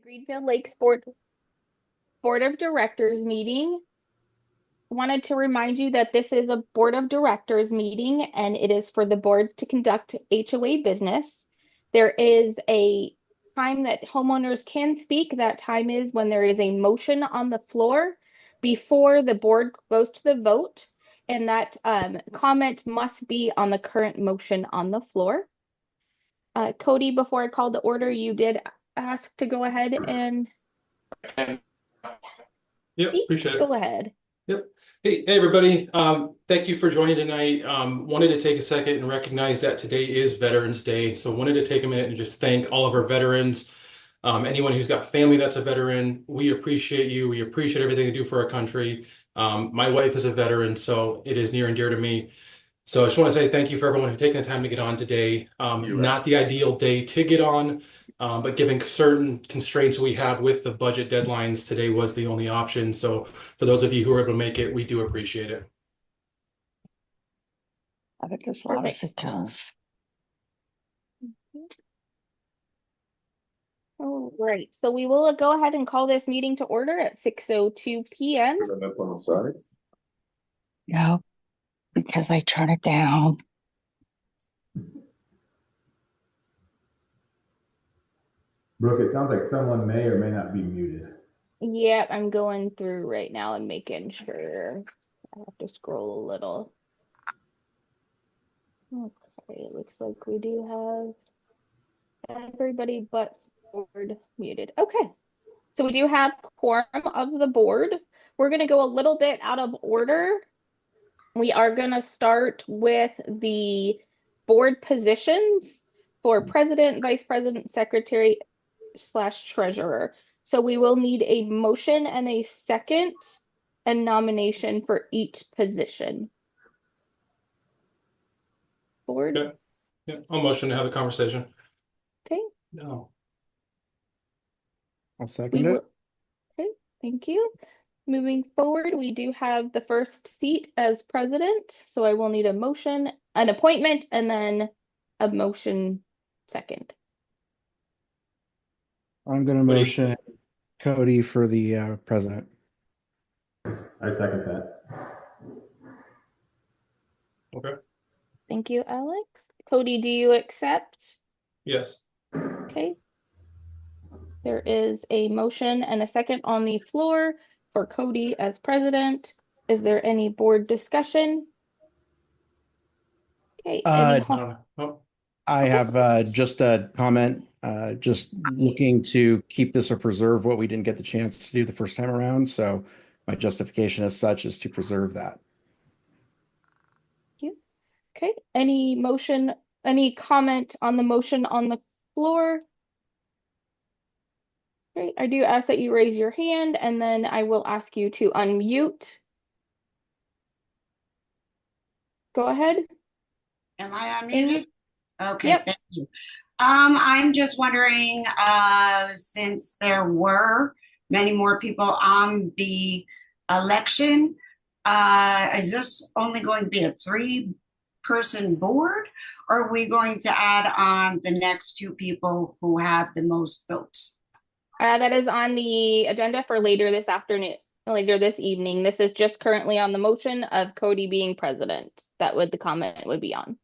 Greenfield Lakes Board of Directors meeting. Wanted to remind you that this is a Board of Directors meeting and it is for the board to conduct HOA business. There is a time that homeowners can speak. That time is when there is a motion on the floor before the board goes to the vote, and that comment must be on the current motion on the floor. Cody, before I called the order, you did ask to go ahead and Yep, speak. appreciate it. Go ahead. Yep. Hey, everybody. Thank you for joining tonight. Wanted to take a second and recognize that today is Veterans Day. So wanted to take a minute and just thank all of our veterans. Anyone who's got family that's a veteran, we appreciate you. We appreciate everything they do for our country. My wife is a veteran, so it is near and dear to me. So I just want to say thank you for everyone who's taken the time to get on today. Not the ideal day to get on, but given certain constraints we have with the budget deadlines, today was the only option. So for those of you who were able to make it, we do appreciate it. I think as loud as it goes. All right, so we will go ahead and call this meeting to order at 6:02 p.m. Yeah, because I turn it down. Brooke, it sounds like someone may or may not be muted. Yep, I'm going through right now and making sure. I have to scroll a little. Okay, it looks like we do have everybody but board muted. Okay, so we do have quorum of the board. We're going to go a little bit out of order. We are going to start with the board positions for president, vice president, secretary / treasurer. So we will need a motion and a second and nomination for each position. Board? Okay. Yeah, I'll motion to have a conversation. Okay. No. I'll second it. Okay, thank you. Moving forward, we do have the first seat as president, so I will need a motion, an appointment, and then a motion second. I'm going to motion Cody for the president. I second that. Okay. Thank you, Alex. Cody, do you accept? Yes. Okay. There is a motion and a second on the floor for Cody as president. Is there any board discussion? Okay. I have just a comment, just looking to keep this or preserve what we didn't get the chance to do the first time around. So my justification as such is to preserve that. Thank you. Okay. Any motion, any comment on the motion on the floor? Okay. I do ask that you raise your hand and then I will ask you to unmute. Go ahead. Am I unmuted? Okay, yep. Thank you. I'm just wondering, since there were many more people on the election, is this only going to be a 3-person board, or are we going to add on the next 2 people who had the most votes? That is on the agenda for later this afternoon, later this evening. This is just currently on the motion of Cody being president. That would the comment would be on.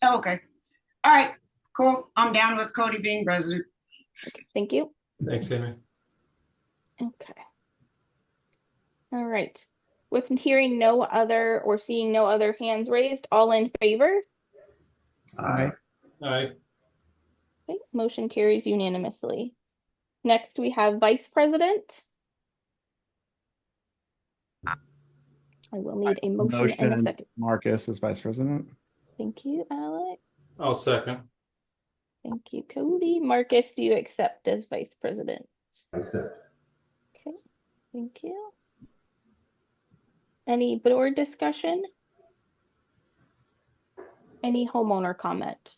Oh, okay. All right, cool. I'm down with Cody being president. Okay, thank you. Thanks, Amy. Okay. All right. With hearing no other or seeing no other hands raised, all in favor? Aye. Aye. Okay, motion carries unanimously. Next, we have vice president. I will need a motion and a second. Marcus as vice president. Thank you, Alex. I'll second. Thank you, Cody. Marcus, do you accept as vice president? I accept. Okay, thank you. Any board discussion? Any homeowner comment?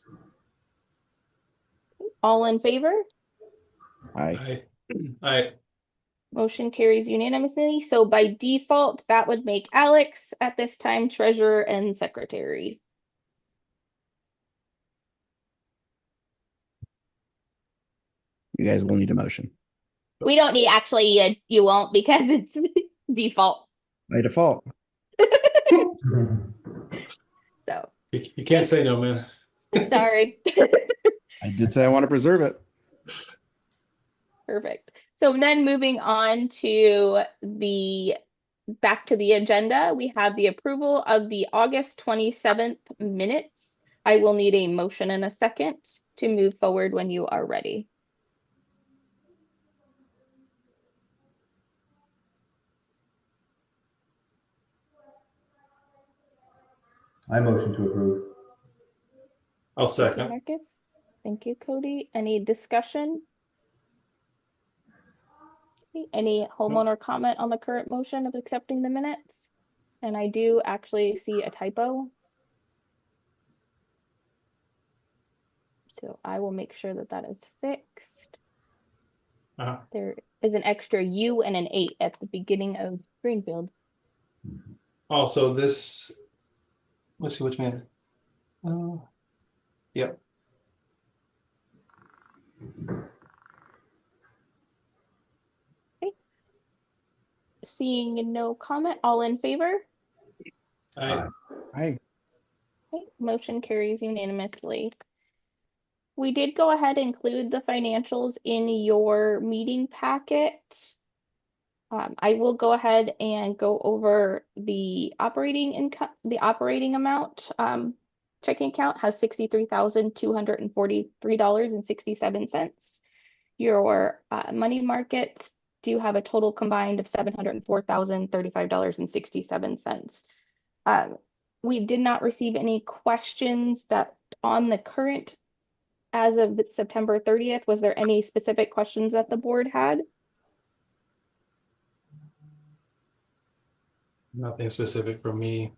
All in favor? Aye. Aye. Motion carries unanimously. So by default, that would make Alex at this time treasurer and secretary. You guys will need a motion. We don't need, actually, you won't because it's default. By default. So, You can't say no, man. sorry. I did say I want to preserve it. Perfect. So then moving on to back to the agenda, we have the approval of the August 27th minutes. I will need a motion and a second to move forward when you are ready. I motion to approve. I'll Thank you, second. Marcus. Thank you, Cody. Any discussion? Any homeowner comment on the current motion of accepting the minutes? And I do actually see a typo. So I will make sure that that is fixed. There is an extra U and an 8 at the beginning of Greenfield. Also, this, let's see which man. Yep. Okay. Seeing no comment, all in favor? Aye. Aye. Okay. Motion carries unanimously. We did go ahead and include the financials in your meeting packet. I will go ahead and go over the operating income, the operating amount. Checking account has $63,243.67. Your money markets do have a total combined of $704,035.67. We did not receive any questions that on the current as of September 30th. Was there any specific questions that the board had? Nothing specific from me.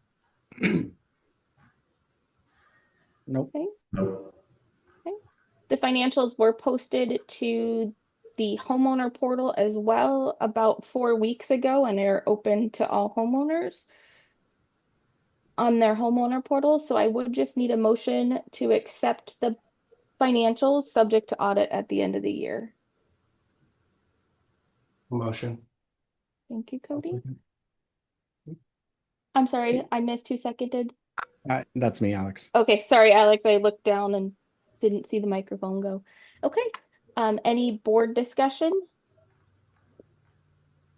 Nope. Okay. Nope. Okay. The financials were posted to the homeowner portal as well about 4 weeks ago, and they're open to all homeowners on their homeowner portal. So I would just need a motion to accept the financials subject to audit at the end of the year. Motion. Thank you, Cody. I'm sorry, I missed who seconded. That's me, Alex. Okay, sorry, Alex. I looked down and didn't see the microphone go. Okay. Any board discussion?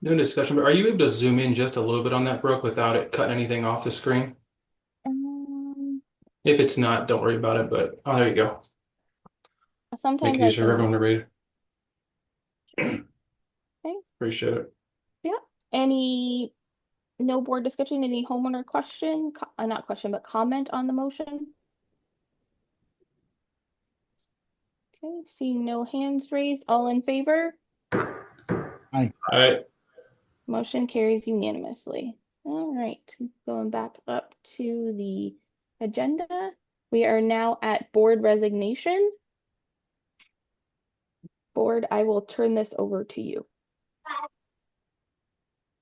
No discussion, but are you able to zoom in just a little bit on that, Brooke, without it cutting anything off the screen? If it's not, don't worry about it, but oh, there you go. Sometimes Make it I easier for everyone to read. Okay. Appreciate it. Yeah. No board discussion, any homeowner question, not question, but comment on the motion? Okay, seeing no hands raised, all in favor? Aye. All right. Motion carries unanimously. All right, going back up to the agenda. We are now at board resignation. Board, I will turn this over to you.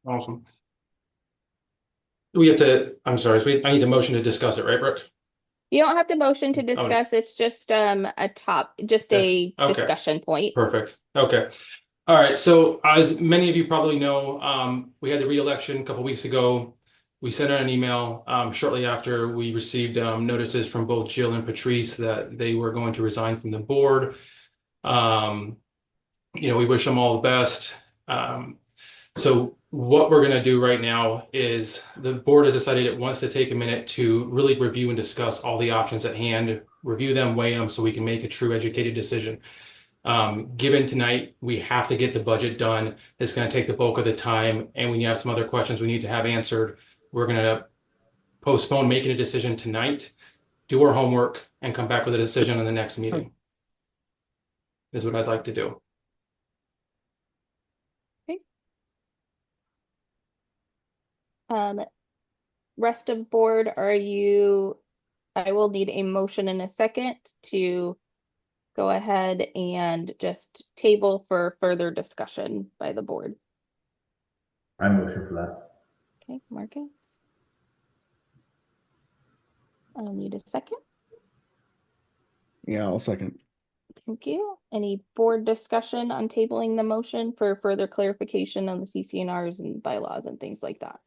Awesome. We have to, I'm sorry, I need a motion to discuss it, right, Brooke? You don't have to motion to discuss, it's just a Okay. discussion point. Perfect. Okay. All right. So as many of you probably know, we had the re-election a couple weeks ago. We sent out an email shortly after we received notices from both Jill and Patrice that they were going to resign from the board. We wish them all the best. So what we're going to do right now is the board has decided it wants to take a minute to really review and discuss all the options at hand, review them, weigh them, so we can make a true educated decision. Given tonight, we have to get the budget done. It's going to take the bulk of the time. And when you have some other questions we need to have answered, we're going to postpone making a decision tonight, do our homework, and come back with a decision in the next meeting. Is what I'd like to do. Rest of board, I will need a motion in a second to go ahead and just table for further discussion by the board. I motion for that. Okay, Marcus. I'll need a second. Yeah, I'll second. Thank you. Any board discussion on tabling the motion for further clarification on the CCNRs and bylaws and things like that?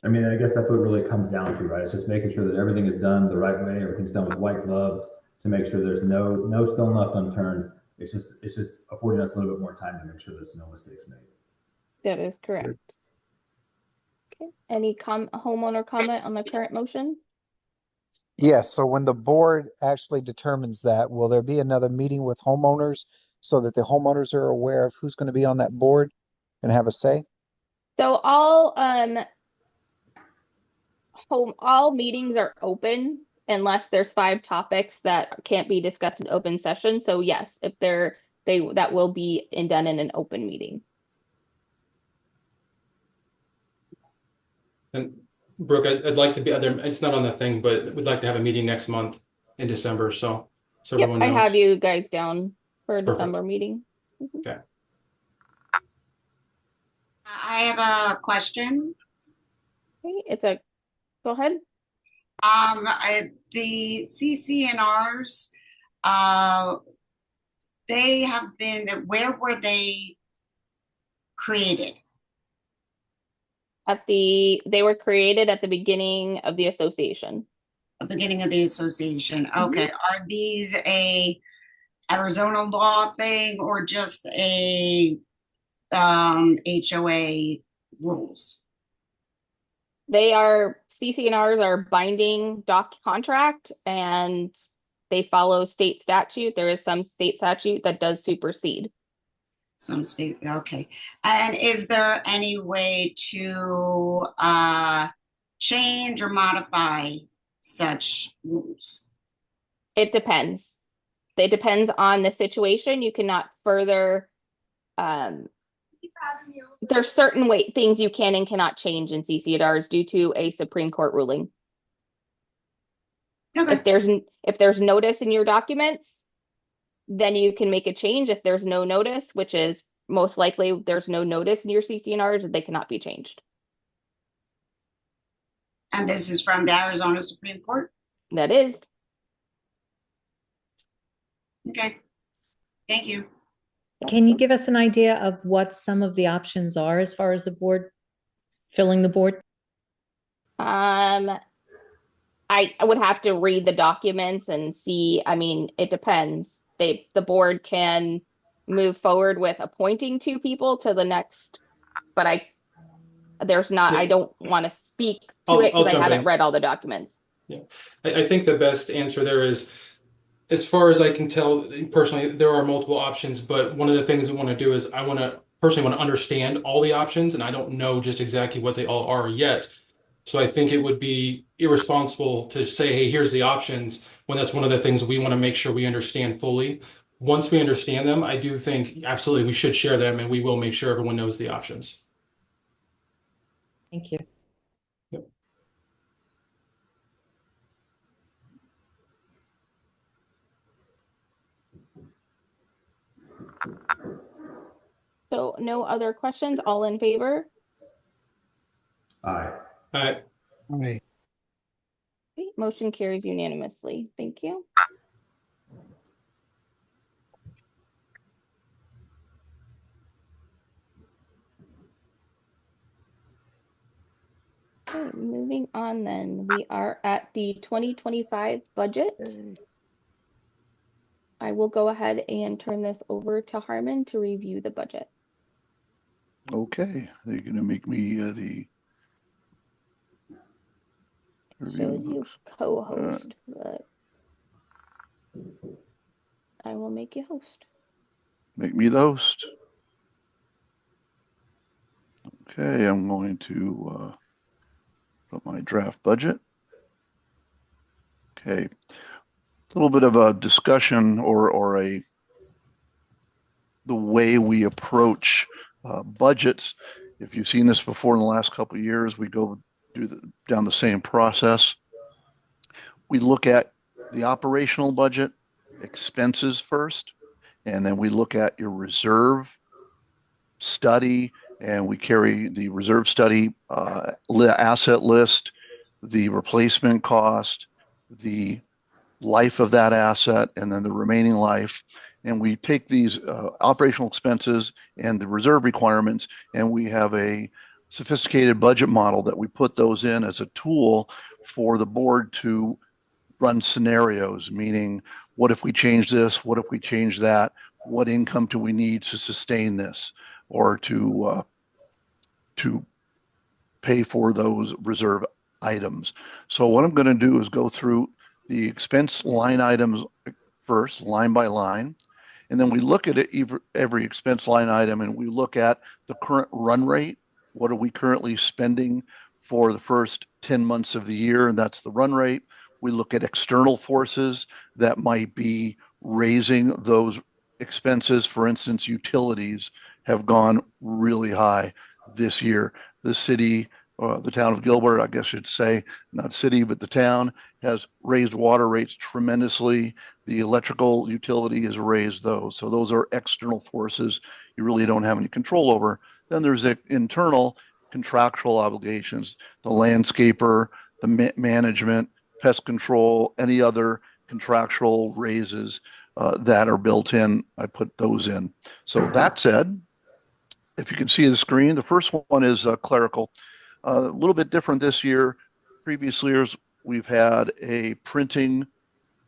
I mean, I guess that's what it really comes down to, right? It's just making sure that everything is done the right way, everything's done with white gloves to make sure there's no stone left unturned. It's just affording us a little bit more time to make sure there's no mistakes made. That is correct. Okay. Any homeowner comment on the current motion? Yes, so when the board actually determines that, will there be another meeting with homeowners so that the homeowners are aware of who's going to be on that board and have a say? So all meetings are open unless there's 5 topics that can't be discussed in open session. So yes, if that will be done in an open meeting. And Brooke, I'd like to be other. It's not on the thing, but we'd like to have a meeting next month in December. So Yep, everyone I knows. have you guys down for a Perfect. December meeting. Okay. I have a question. Okay, go ahead. The CCNRs, they have been, where were they created? They were created at the beginning of the association. The beginning of the association. Okay. Are these a Arizona law thing or just a HOA rules? CCNRs are binding contract and they follow state statute. There is some state statute that does supersede. Some state, okay. And is there any way to change or modify such rules? It depends. It depends on the situation. You cannot further, there's certain things you can and cannot change in CCNRs due to a Supreme Court ruling. Okay. If there's notice in your documents, then you can make a change. If there's no notice, which is most likely there's no notice in your CCNRs, they cannot be changed. And this is from the Arizona Supreme Court? That is. Okay. Thank you. Can you give us an idea of what some of the options are as far as the board, filling the board? I would have to read the documents and see. I mean, it depends. The board can move forward with appointing 2 people to the next, but I don't want to speak to it because I haven't read all the documents. Yeah, I think the best answer there is, as far as I can tell personally, there are multiple options, but one of the things I want to do is I personally want to understand all the options, and I don't know just exactly what they all are yet. So I think it would be irresponsible to say, hey, here's the options, when that's one of the things we want to make sure we understand fully. Once we understand them, I do think absolutely we should share them, and we will make sure everyone knows the options. Thank you. Yep. So no other questions? All in favor? Aye. All right. Right. Okay, motion carries unanimously. Thank you. Okay, moving on then. We are at the 2025 budget. I will go ahead and turn this over to Harmon to review the budget. Okay, they're going to make me the Shows you co-host, but I will make you host. make me the host. Okay, I'm going to put my draft budget. Okay, a little bit of a discussion or the way we approach budgets. If you've seen this before in the last couple of years, we go down the same process. We look at the operational budget, expenses first, and then we look at your reserve study, and we carry the reserve study asset list, the replacement cost, the life of that asset and then the remaining life. And we take these operational expenses and the reserve requirements, and we have a sophisticated budget model that we put those in as a tool for the board to run scenarios, meaning what if we change this? What if we change that? What income do we need to sustain this or to pay for those reserve items? So what I'm going to do is go through the expense line items first, line by line, and then we look at it, every expense line item, and we look at the current run rate. What are we currently spending for the first 10 months of the year? And that's the run rate. We look at external forces that might be raising those expenses. For instance, utilities have gone really high this year. The city, the town of Gilbert, I guess I should say, not city, but the town has raised water rates tremendously. The electrical utility has raised those. So those are external forces you really don't have any control over. Then there's internal contractual obligations, the landscaper, the management, pest control, any other contractual raises that are built in, I put those in. So that said, if you can see the screen, the first one is clerical. A little bit different this year. Previous years, we've had a printing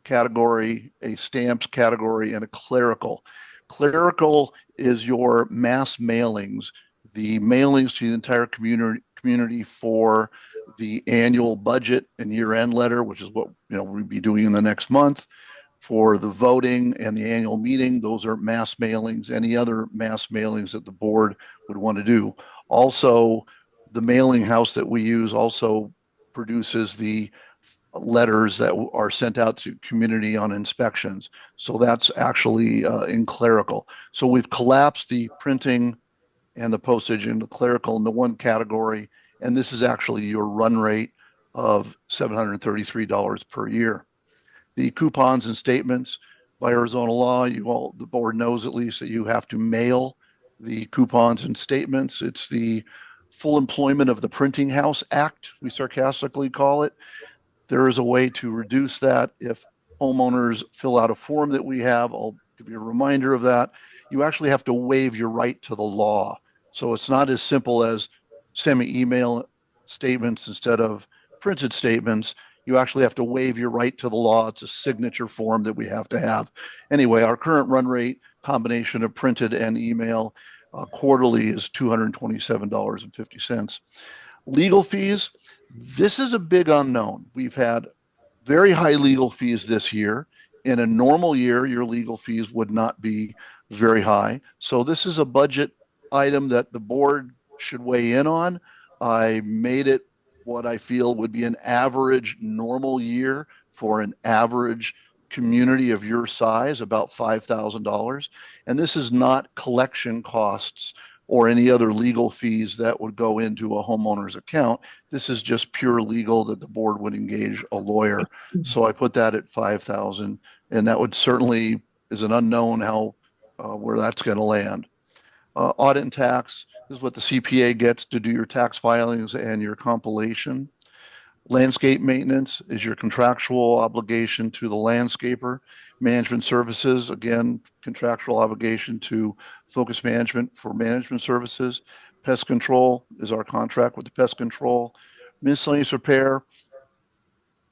category, a stamps category, and a clerical. Clerical is your mass mailings, the mailings to the entire community for the annual budget and year-end letter, which is what we'll be doing in the next month. For the voting and the annual meeting, those are mass mailings. Any other mass mailings that the board would want to do. Also, the mailing house that we use also produces the letters that are sent out to community on inspections. So that's actually in clerical. So we've collapsed the printing and the postage into clerical into one category. And this is actually your run rate of $733 per year. The coupons and statements, by Arizona law, the board knows at least that you have to mail the coupons and statements. It's the Full Employment of the Printing House Act, we sarcastically call it. There is a way to reduce that if homeowners fill out a form that we have. I'll give you a reminder of that. You actually have to waive your right to the law. So it's not as simple as send me email statements instead of printed statements. You actually have to waive your right to the law. It's a signature form that we have to have. Anyway, our current run rate combination of printed and email quarterly is $227.50. Legal fees, this is a big unknown. We've had very high legal fees this year. In a normal year, your legal fees would not be very high. So this is a budget item that the board should weigh in on. I made it what I feel would be an average normal year for an average community of your size, about $5,000. And this is not collection costs or any other legal fees that would go into a homeowner's account. This is just pure legal that the board would engage a lawyer. So I put that at $5,000, and that would certainly is an unknown how where that's going to land. Audit and tax, this is what the CPA gets to do your tax filings and your compilation. Landscape maintenance is your contractual obligation to the landscaper. Management services, again, contractual obligation to Focus Management for management services. Pest control is our contract with the pest control. Miscellaneous repair,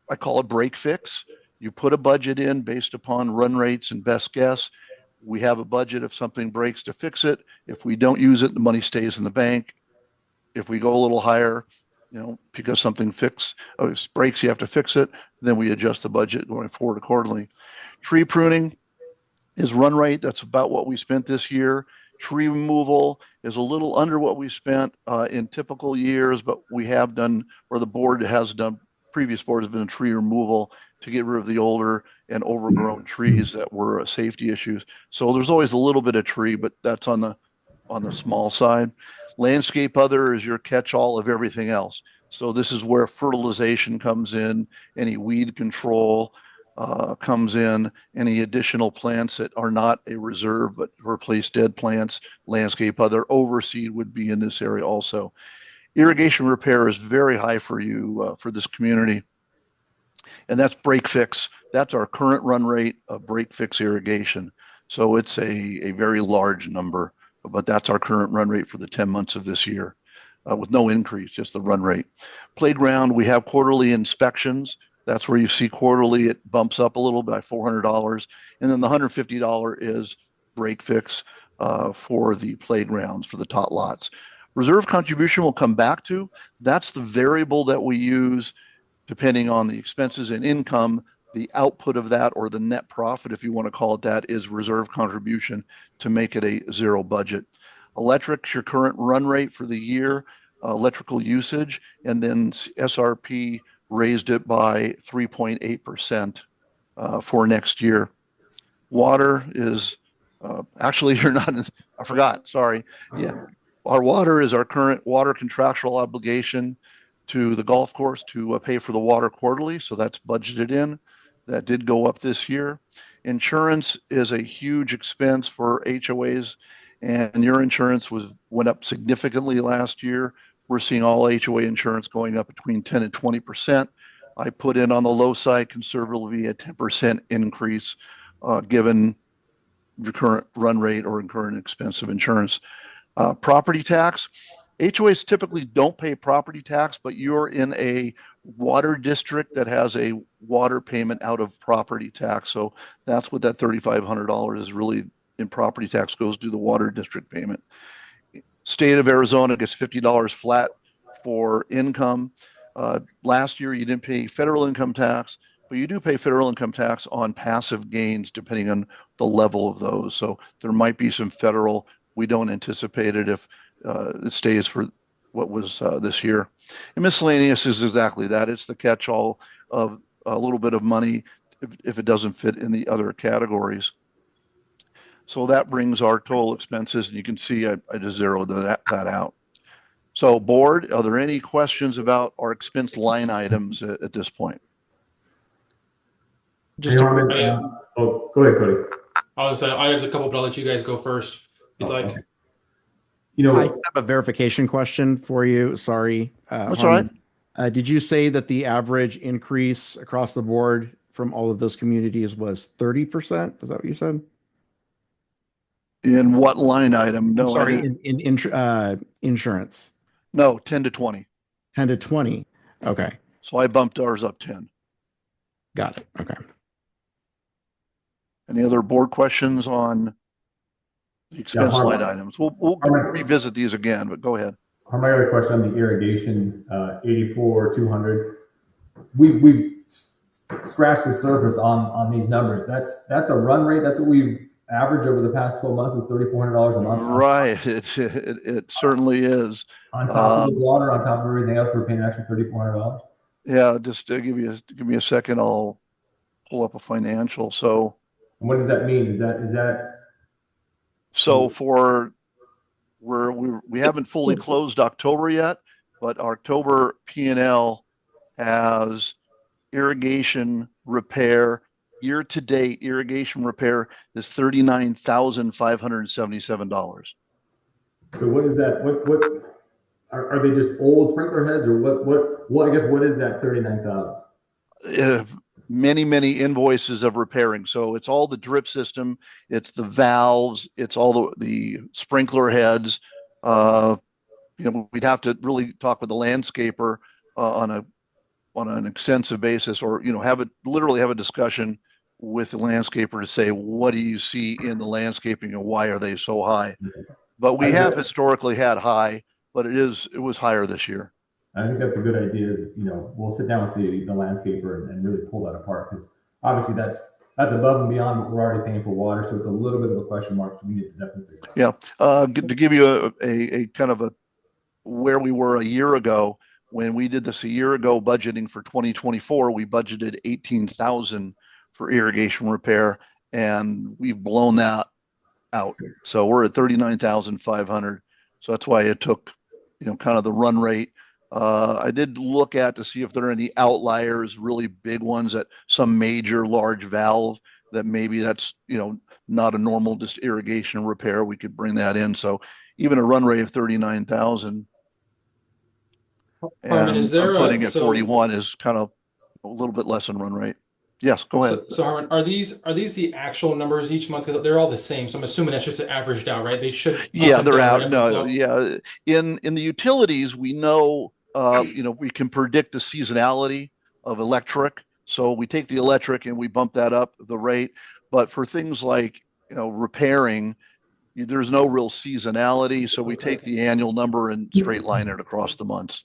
I call it break fix. You put a budget in based upon run rates and best guess. We have a budget if something breaks to fix it. If we don't use it, the money stays in the bank. If we go a little higher, because something breaks, you have to fix it. Then we adjust the budget going forward accordingly. Tree pruning is run rate. That's about what we spent this year. Tree removal is a little under what we spent in typical years, but we have done, or the board has done, previous board has been a tree removal to get rid of the older and overgrown trees that were safety issues. So there's always a little bit of tree, but that's on the small side. Landscape other is your catch-all of everything else. So this is where fertilization comes in, any weed control comes in, any additional plants that are not a reserve but replace dead plants, landscape other, overseed would be in this area also. Irrigation repair is very high for you, for this community. And that's break fix. That's our current run rate of break fix irrigation. So it's a very large number, but that's our current run rate for the 10 months of this year, with no increase, just the run rate. Playground, we have quarterly inspections. That's where you see quarterly, it bumps up a little by $400. And then the $150 is break fix for the playgrounds, for the tot lots. Reserve contribution we'll come back to. That's the variable that we use depending on the expenses and income. The output of that, or the net profit, if you want to call it that, is reserve contribution to make it a zero budget. Electric's your current run rate for the year, electrical usage, and then SRP raised it by 3.8% for next year. Water is actually, you're not, I forgot, sorry. Yeah, our water is our current water contractual obligation to the golf course to pay for the water quarterly. So that's budgeted in. That did go up this year. Insurance is a huge expense for HOAs, and your insurance went up significantly last year. We're seeing all HOA insurance going up between 10 and 20%. I put in on the low side conservatively a 10% increase given your current run rate or current expense of insurance. Property tax. HOAs typically don't pay property tax, but you're in a water district that has a water payment out of property tax. So that's what that $3,500 is really in property tax goes to, the water district payment. State of Arizona gets $50 flat for income. Last year, you didn't pay federal income tax, but you do pay federal income tax on passive gains depending on the level of those. So there might be some federal. We don't anticipate it if it stays for what was this year. And miscellaneous is exactly that. It's the catch-all of a little bit of money if it doesn't fit in the other categories. So that brings our total expenses, and you can see I just zeroed that out. So board, are there any questions about our expense line items at this point? Just go ahead, Cody. I have a couple, but I'll let you guys go first if you'd like. Okay. You know, I have a verification question for you. Sorry. That's all right. Did you say that the average increase across the board from all of those communities was 30%? Is that what you said? In what line item? No, sorry, in insurance. No, 10 to 20. 10 to 20. Okay. So I bumped ours up 10. Got it. Okay. Any other board questions on the expense line items? We'll revisit these again, but go ahead. My other question on the irrigation, 84,200. We scratched the surface on these numbers. That's a run rate. That's what we've averaged over the past 12 months is $3,400 a month. Right. It certainly is. On top of the water, on top of everything else, we're paying an extra $3,400. Yeah, just give me a second. I'll pull up a financial. So what does that mean? Is that so for we haven't fully closed October yet, but October P&L has irrigation repair. Year to date, irrigation repair is $39,577. So what is that? What are they just old sprinkler heads, or what? I guess what is that 39,000? Many invoices of repairing. So it's all the drip system, it's the valves, it's all the sprinkler heads. We'd have to really talk with the landscaper on an extensive basis, or have a discussion with the landscaper to say, what do you see in the landscaping and why are they so high? But we have historically had high, but it was higher this year. I think that's a good idea. We'll sit down with the landscaper and really pull that apart, because obviously that's above and beyond what we're already paying for water. So it's a little bit of a question mark. So we need to definitely figure it out. Yeah. To give you a kind of a where we were a year ago, when we did this a year ago, budgeting for 2024, we budgeted 18,000 for irrigation repair, and we've blown that out. So we're at 39,500. So that's why it took, kind of the run rate. I did look to see if there are any outliers, really big ones at some major large valve that maybe that's, not a normal just irrigation repair. We could bring that in. So even a run rate of 39,000. And is there I'm putting at 41 is kind of a little bit less than run rate. Yes, go ahead. So Harmon, are these the actual numbers each month? 'Cause they're all the same. So I'm assuming that's just averaged out, right? They should Yeah, up and they're down, out. right, ebb and No, flow. yeah. In the utilities, we know, we can predict the seasonality of electric. So we take the electric and we bump that up the rate. But for things like, repairing, there's no real seasonality. So we take the annual number and straight line it across the months.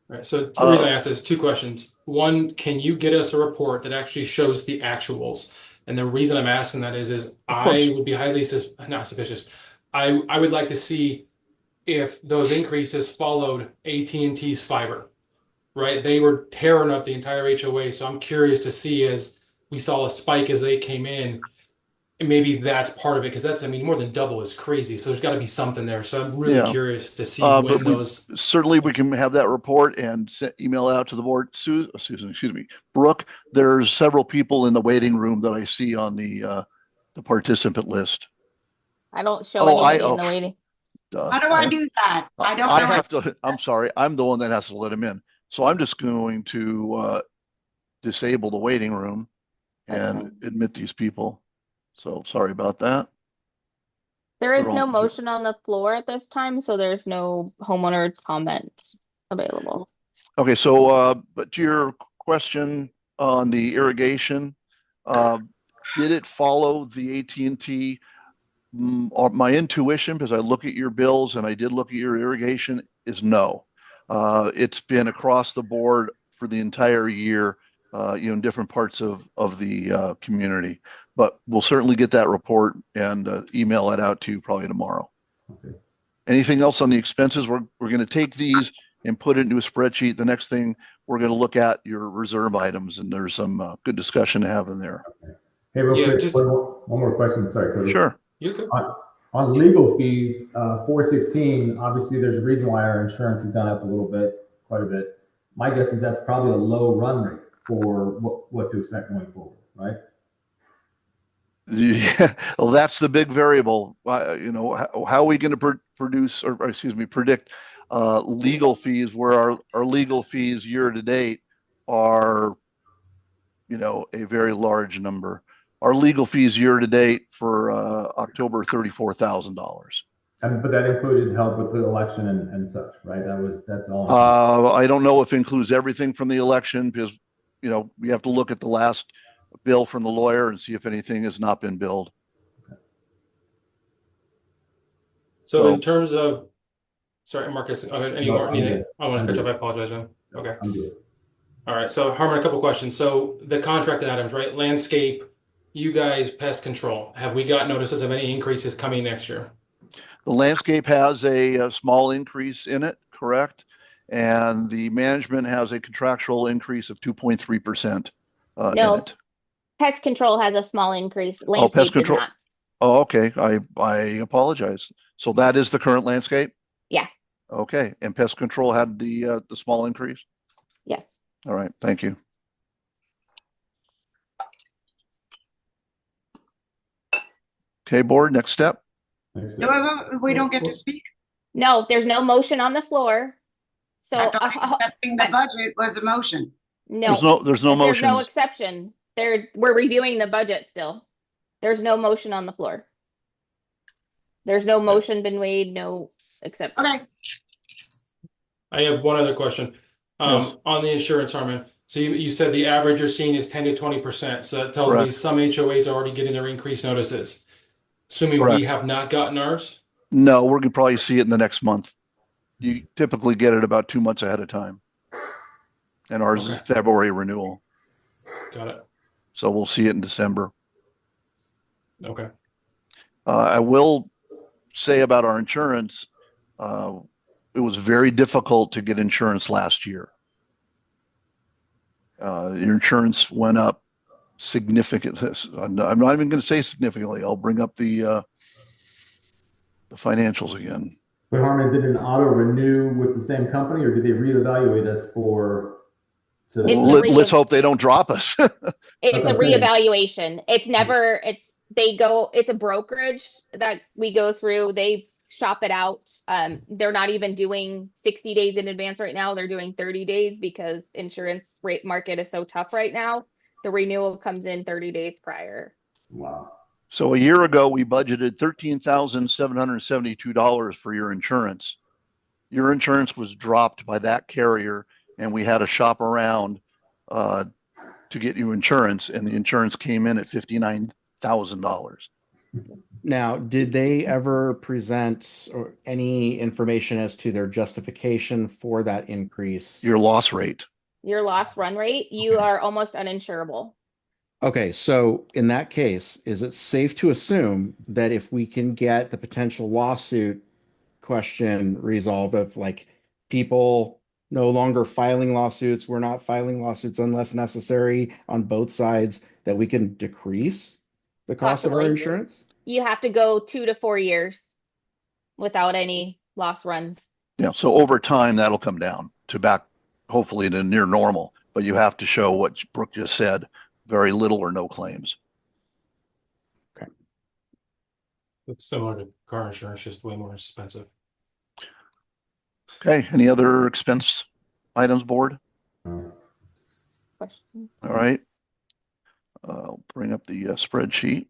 Right. So the reason I asked is two questions. One, can you get us a report that actually shows the actuals? And the reason I'm asking that is I would be highly not suspicious. I would like to see if those increases followed AT&T's fiber, right? They were tearing up the entire HOA. So I'm curious to see, as we saw a spike as they came in, and maybe that's part of it, because that's, I mean, more than double is crazy. So there's got to be something there. So I'm really curious to see when But those. certainly we can have that report and email out to the board. Susan, excuse me, Brooke. There's several people in the waiting room that I see on the participant list. I don't show anybody in the waiting. How do I do that? I don't know. I have to. I'm sorry. I'm the one that has to let him in. So I'm just going to disable the waiting room and admit these people. So sorry about that. There is no motion on the floor at this time, so there's no homeowner comment available. Okay, so but to your question on the irrigation, did it follow the AT&T? My intuition, because I look at your bills and I did look at your irrigation, is no. It's been across the board for the entire year, in different parts of the community. But we'll certainly get that report and email it out to you probably tomorrow. Okay. Anything else on the expenses? We're going to take these and put it into a spreadsheet. The next thing we're going to look at your reserve items, and there's some good discussion to have in there. Okay. Hey, real quick, one more question. Sorry, Cody. Sure. On legal fees, 416, obviously there's a reason why our insurance has gone up a little bit, quite a bit. My guess is that's probably a low run rate for what to expect going forward, right? Yeah, well, that's the big variable. How are we going to predict legal fees, where our legal fees year to date are, a very large number. Our legal fees year to date for October, $34,000. But that included help with the election and such, right? That's all. I don't know if it includes everything from the election, because we have to look at the last bill from the lawyer and see if anything has not been billed. Okay. So in terms of, sorry, Marcus, anything? I want to catch up. I apologize, man. Okay. I'm good. All right. So Harmon, a couple questions. So the contracted items, right? Landscape, you guys, pest control. Have we got notices of any increases coming next year? The landscape has a small increase in it, correct? And the management has a contractual increase of 2.3% No. in it. Pest control has a small increase. Landscape pest control. Does not. Oh, okay. I apologize. So that is the current landscape? Yeah. Okay. And pest control had the small increase? Yes. All right. Thank you. Okay, board, next step. We don't get to speak. No, there's no motion on the floor. So accepting the budget was a motion. No, there's no motion. There's no exception. We're reviewing the budget still. There's no motion on the floor. There's no motion been made, no exception. Okay. I have one other question. Yes. On the insurance, Harmon. So you said the average you're seeing is 10 to 20%. So that tells me some HOAs are already getting their increase notices. Assuming we have not gotten ours? No, we're going to probably see it in the next month. You typically get it about 2 months ahead of time. And ours is February renewal. Got it. So we'll see it in December. Okay. I will say about our insurance, it was very difficult to get insurance last year. Your insurance went up significantly. I'm not even going to say significantly. I'll bring up the financials again. But Harmon, is it an auto renew with the same company, or do they reevaluate us for? Let's hope they don't drop us. It's a reevaluation. It's never. It's a brokerage that we go through. They shop it out. They're not even doing 60 days in advance right now. They're doing 30 days because insurance rate market is so tough right now. The renewal comes in 30 days prior. Wow. So a year ago, we budgeted $13,772 for your insurance. Your insurance was dropped by that carrier, and we had to shop around to get you insurance, and the insurance came in at $59,000. Now, did they ever present any information as to their justification for that increase? Your loss rate. Your loss run rate, you Okay. are almost uninsurable. Okay, so in that case, is it safe to assume that if we can get the potential lawsuit question resolved of like people no longer filing lawsuits, we're not filing lawsuits unless necessary on both sides, that we can decrease the cost of our Possibly. insurance? You have to go 2 to 4 years without any loss runs. Yeah, so over time, that'll come down to back, hopefully, to near normal. But you have to show what Brooke just said, very little or no claims. It's similar to car insurance, just way more expensive. Okay, any other expense items, board? Question. All right. I'll bring up the spreadsheet.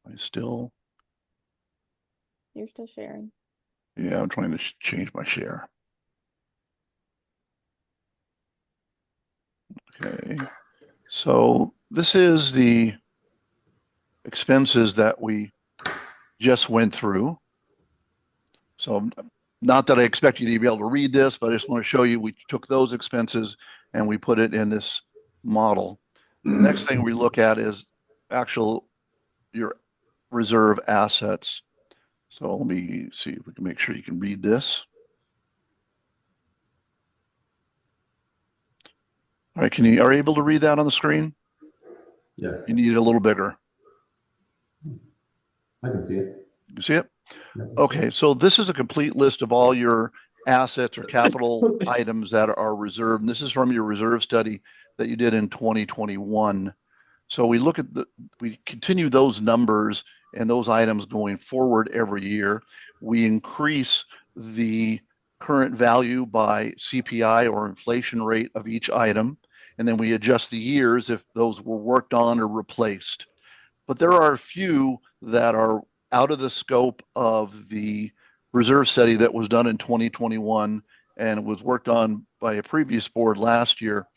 You're still sharing. Yeah, I'm trying to change my share. Okay, so this is the expenses that we just went through. So not that I expect you to be able to read this, but I just want to show you we took those expenses and we put it in this model. The next thing we look at is your reserve assets. So let me see if we can make sure you can read this. All right, are you able to read that on the screen? Yes. You need it a little bigger. I can see it. You see it? Yeah. Okay, so this is a complete list of all your assets or capital items that are reserved. And this is from your reserve study that you did in 2021. So we continue those numbers and those items going forward every year. We increase the current value by CPI or inflation rate of each item, and then we adjust the years if those were worked on or replaced. But there are a few that are out of the scope of the reserve study that was done in 2021 and was worked on by a previous board last year.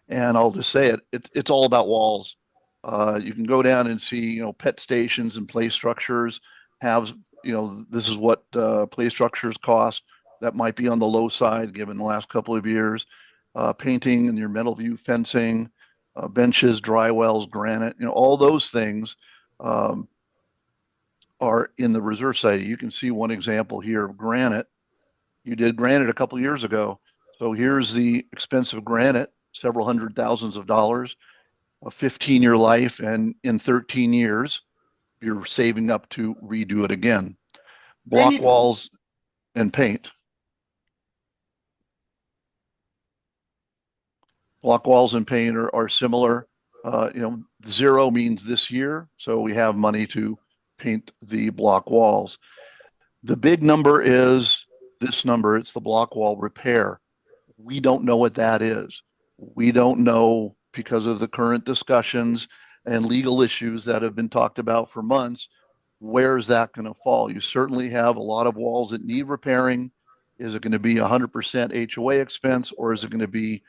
And I'll just say it's all about walls. You can go down and see, pet stations and play structures have, this is what play structures cost. That might be on the low side given the last couple of years. Painting and your metal view fencing, benches, dry wells, granite, all those things are in the reserve study. You can see one example here of granite. You did granite a couple of years ago. So here's the expense of granite, several hundred thousands of dollars, a 15-year life, and in 13 years, you're saving up to redo it again. Block walls and paint. Block walls and paint are similar. Zero means this year, so we have money to paint the block walls. The big number is this number. It's the block wall repair. We don't know what that is. We don't know, because of the current discussions and legal issues that have been talked about for months, where is that going to fall? You certainly have a lot of walls that need repairing. Is it going to be 100% HOA expense, or is it going to be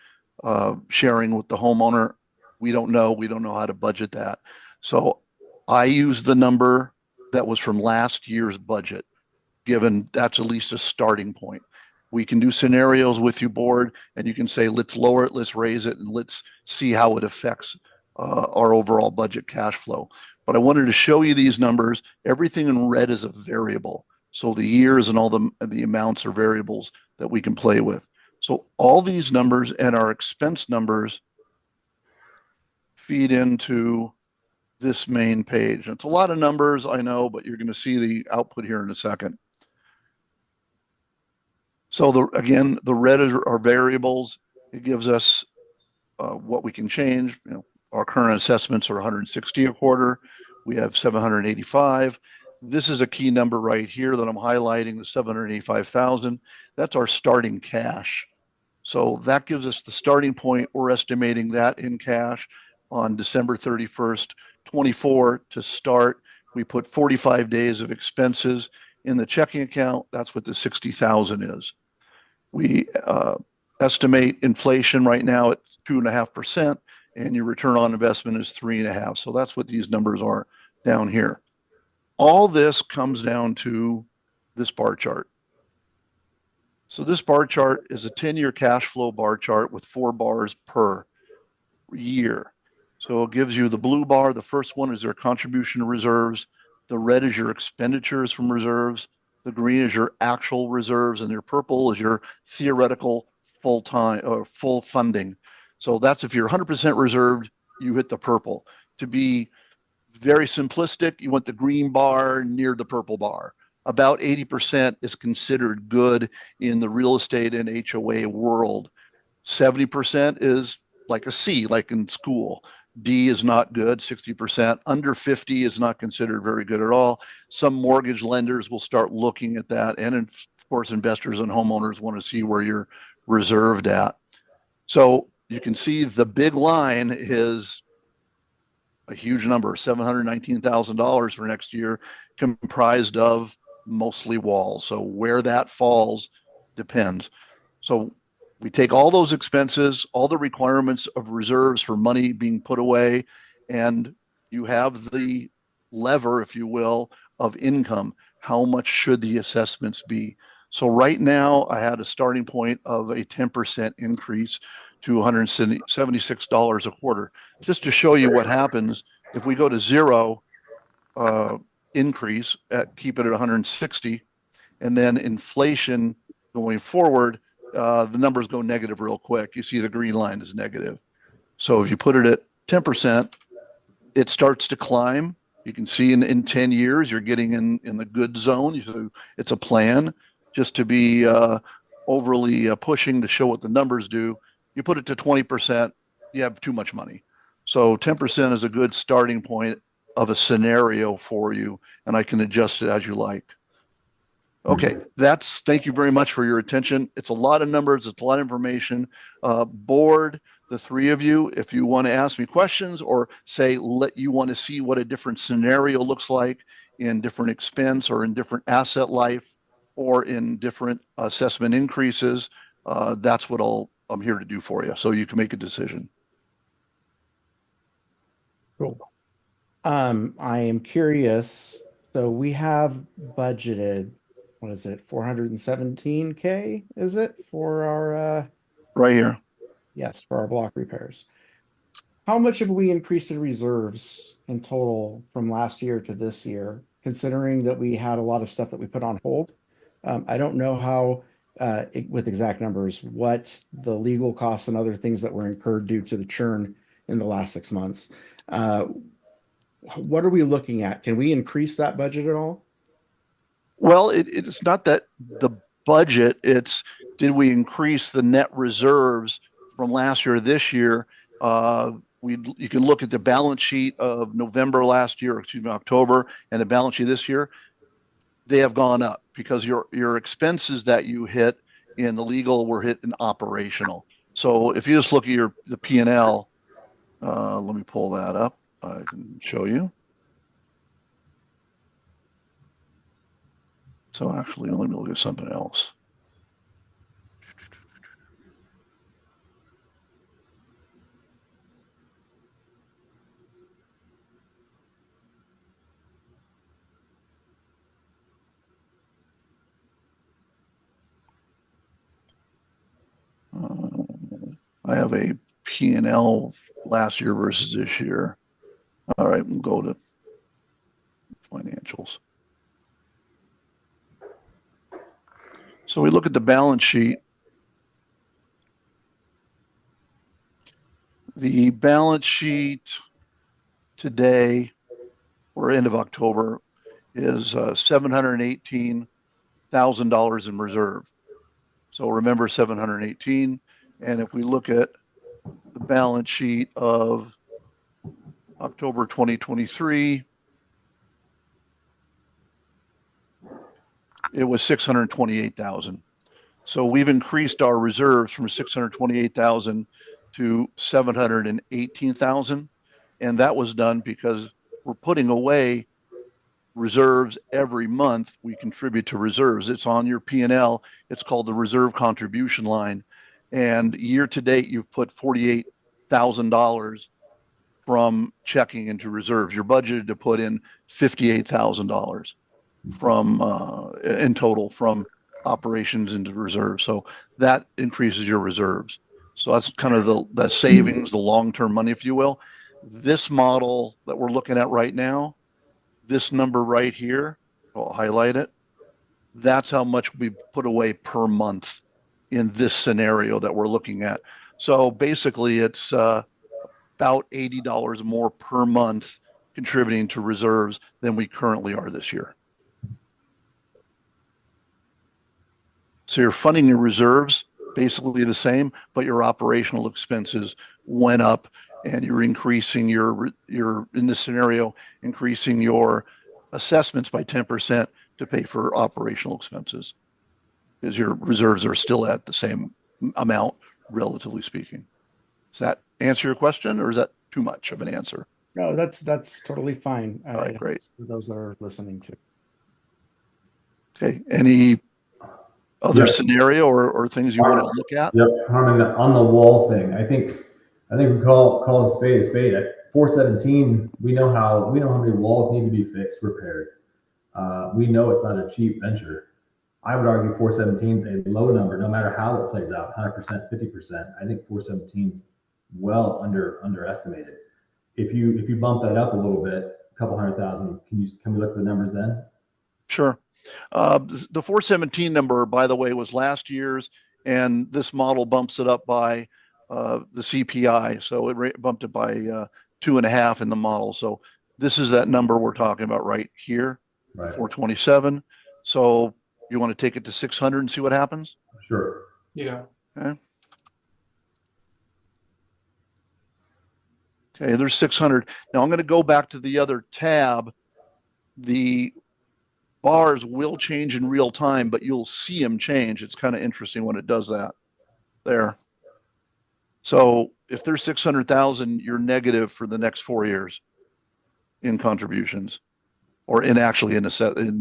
sharing with the homeowner? We don't know. We don't know how to budget that. So I use the number that was from last year's budget, given that's at least a starting point. We can do scenarios with you, board, and you can say, let's lower it, let's raise it, and let's see how it affects our overall budget cash flow. But I wanted to show you these numbers. Everything in red is a variable. So the years and all the amounts are variables that we can play with. So all these numbers and our expense numbers feed into this main page. It's a lot of numbers, I know, but you're going to see the output here in a second. So the red are variables. It gives us what we can change. Our current assessments are 160 a quarter. We have 785. This is a key number right here that I'm highlighting, the 785,000. That's our starting cash. So that gives us the starting point. We're estimating that in cash on December 31st, 24 to start. We put 45 days of expenses in the checking account. That's what the 60,000 is. We estimate inflation right now at 2.5%, and your return on investment is 3.5%. So that's what these numbers are down here. All this comes down to this bar chart. So this bar chart is a 10-year cash flow bar chart with 4 bars per year. So it gives you the blue bar. The first one is their contribution to reserves. The red is your expenditures from reserves. The green is your actual reserves, and your purple is your theoretical full-time or full funding. So that's if you're 100% reserved, you hit the purple. To be very simplistic, you want the green bar near the purple bar. About 80% is considered good in the real estate and HOA world. 70% is like a C, like in school. D is not good, 60%. Under 50 is not considered very good at all. Some mortgage lenders will start looking at that. And of course, investors and homeowners want to see where you're reserved at. So you can see the big line is a huge number, $719,000 for next year, comprised of mostly walls. So where that falls depends. So we take all those expenses, all the requirements of reserves for money being put away, and you have the lever, if you will, of income. How much should the assessments be? So right now, I had a starting point of a 10% increase to $176 a quarter. Just to show you what happens if we go to zero increase, keep it at 160, and then inflation going forward, the numbers go negative real quick. You see the green line is negative. So if you put it at 10%, it starts to climb. You can see in 10 years, you're getting in the good zone. So it's a plan. Just to be overly pushing to show what the numbers do, you put it to 20%, you have too much money. So 10% is a good starting point of a scenario for you, and I can adjust it as you like. Okay, thank you very much for your attention. It's a lot of numbers, it's a lot of information. Board, the three of you, if you want to ask me questions or say you want to see what a different scenario looks like in different expense or in different asset life or in different assessment increases, that's what I'm here to do for you, so you can make a decision. Cool. I am curious. So we have budgeted, what is it, 417K, is it, for our right here? Yes, for our block repairs. How much have we increased in reserves in total from last year to this year, considering that we had a lot of stuff that we put on hold? I don't know how, with exact numbers, what the legal costs and other things that were incurred due to the churn in the last 6 months. What are we looking at? Can we increase that budget at all? Well, it's not that the budget, it's did we increase the net reserves from last year to this year? You can look at the balance sheet of November last year, excuse me, October, and the balance sheet this year. They have gone up because your expenses that you hit in the legal were hit in operational. So if you just look at the P&L, let me pull that up. I can show you. So actually, let me look at something else. I have a P&L last year versus this year. All right, we'll go to financials. So we look at the balance sheet. The balance sheet today, or end of October, is $718,000 in reserve. So remember 718. And if we look at the balance sheet of October 2023, it was 628,000. So we've increased our reserves from 628,000 to 718,000. And that was done because we're putting away reserves every month. We contribute to reserves. It's on your P&L. It's called the reserve contribution line. And year to date, you've put $48,000 from checking into reserves. You're budgeted to put in $58,000 from in total from operations into reserves. So that increases your reserves. So that's kind of the savings, the long-term money, if you will. This model that we're looking at right now, this number right here, I'll highlight it. That's how much we put away per month in this scenario that we're looking at. So basically it's about $80 more per month contributing to reserves than we currently are this year. So you're funding your reserves basically the same, but your operational expenses went up, and you're increasing your in this scenario, increasing your assessments by 10% to pay for operational expenses, because your reserves are still at the same amount, relatively speaking. Does that answer your question, or is that too much of an answer? No, that's totally fine. All right, great. For those that are listening to. Okay, any other scenario or things you want to look at? Yep, Harmon, on the wall thing, I think we call a spade a spade. At 417, we know how many walls need to be fixed, repaired. We know it's not a cheap venture. I would argue 417 is a low number, no matter how it plays out, 100%, 50%. I think 417 is well underestimated. If you bump that up a little bit, a couple 100,000, can we look at the numbers then? Sure. The 417 number, by the way, was last year's, and this model bumps it up by the CPI. So it bumped it by 2.5 in the model. So this is that number we're talking about right here, right. 427. So you want to take it to 600 and see what happens? Sure. Yeah. Okay. Okay, there's 600. Now I'm going to go back to the other tab. The bars will change in real time, but you'll see them change. It's kind of interesting when it does that there. So if there's 600,000, you're negative for the next 4 years in contributions, or in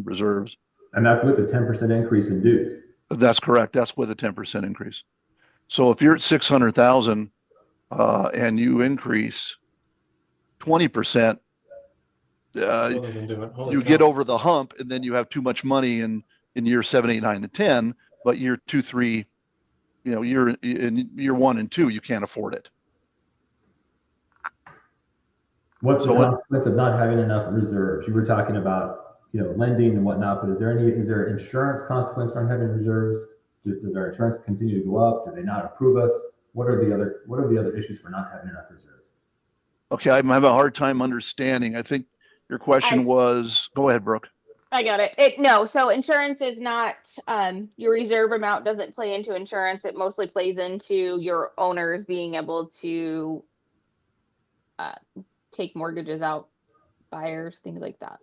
reserves. And that's with a 10% increase in dues. That's correct. That's with a 10% increase. So if you're at 600,000 and you increase 20%, you get over the hump, and then you have too much money in year 7, 8, 9, and 10. But year 2, 3, you're in year 1 and 2, you can't afford it. What's the consequence of not having enough reserves? You were talking about lending and whatnot, but is there insurance consequence from having reserves? Does our insurance continue to go up? Do they not approve us? What are the other issues for not having enough reserves? Okay, I'm having a hard time understanding. I think your question was, go ahead, Brooke. I got it. No, so insurance is not, your reserve amount doesn't play into insurance. It mostly plays into your owners being able to take mortgages out, buyers, things like that.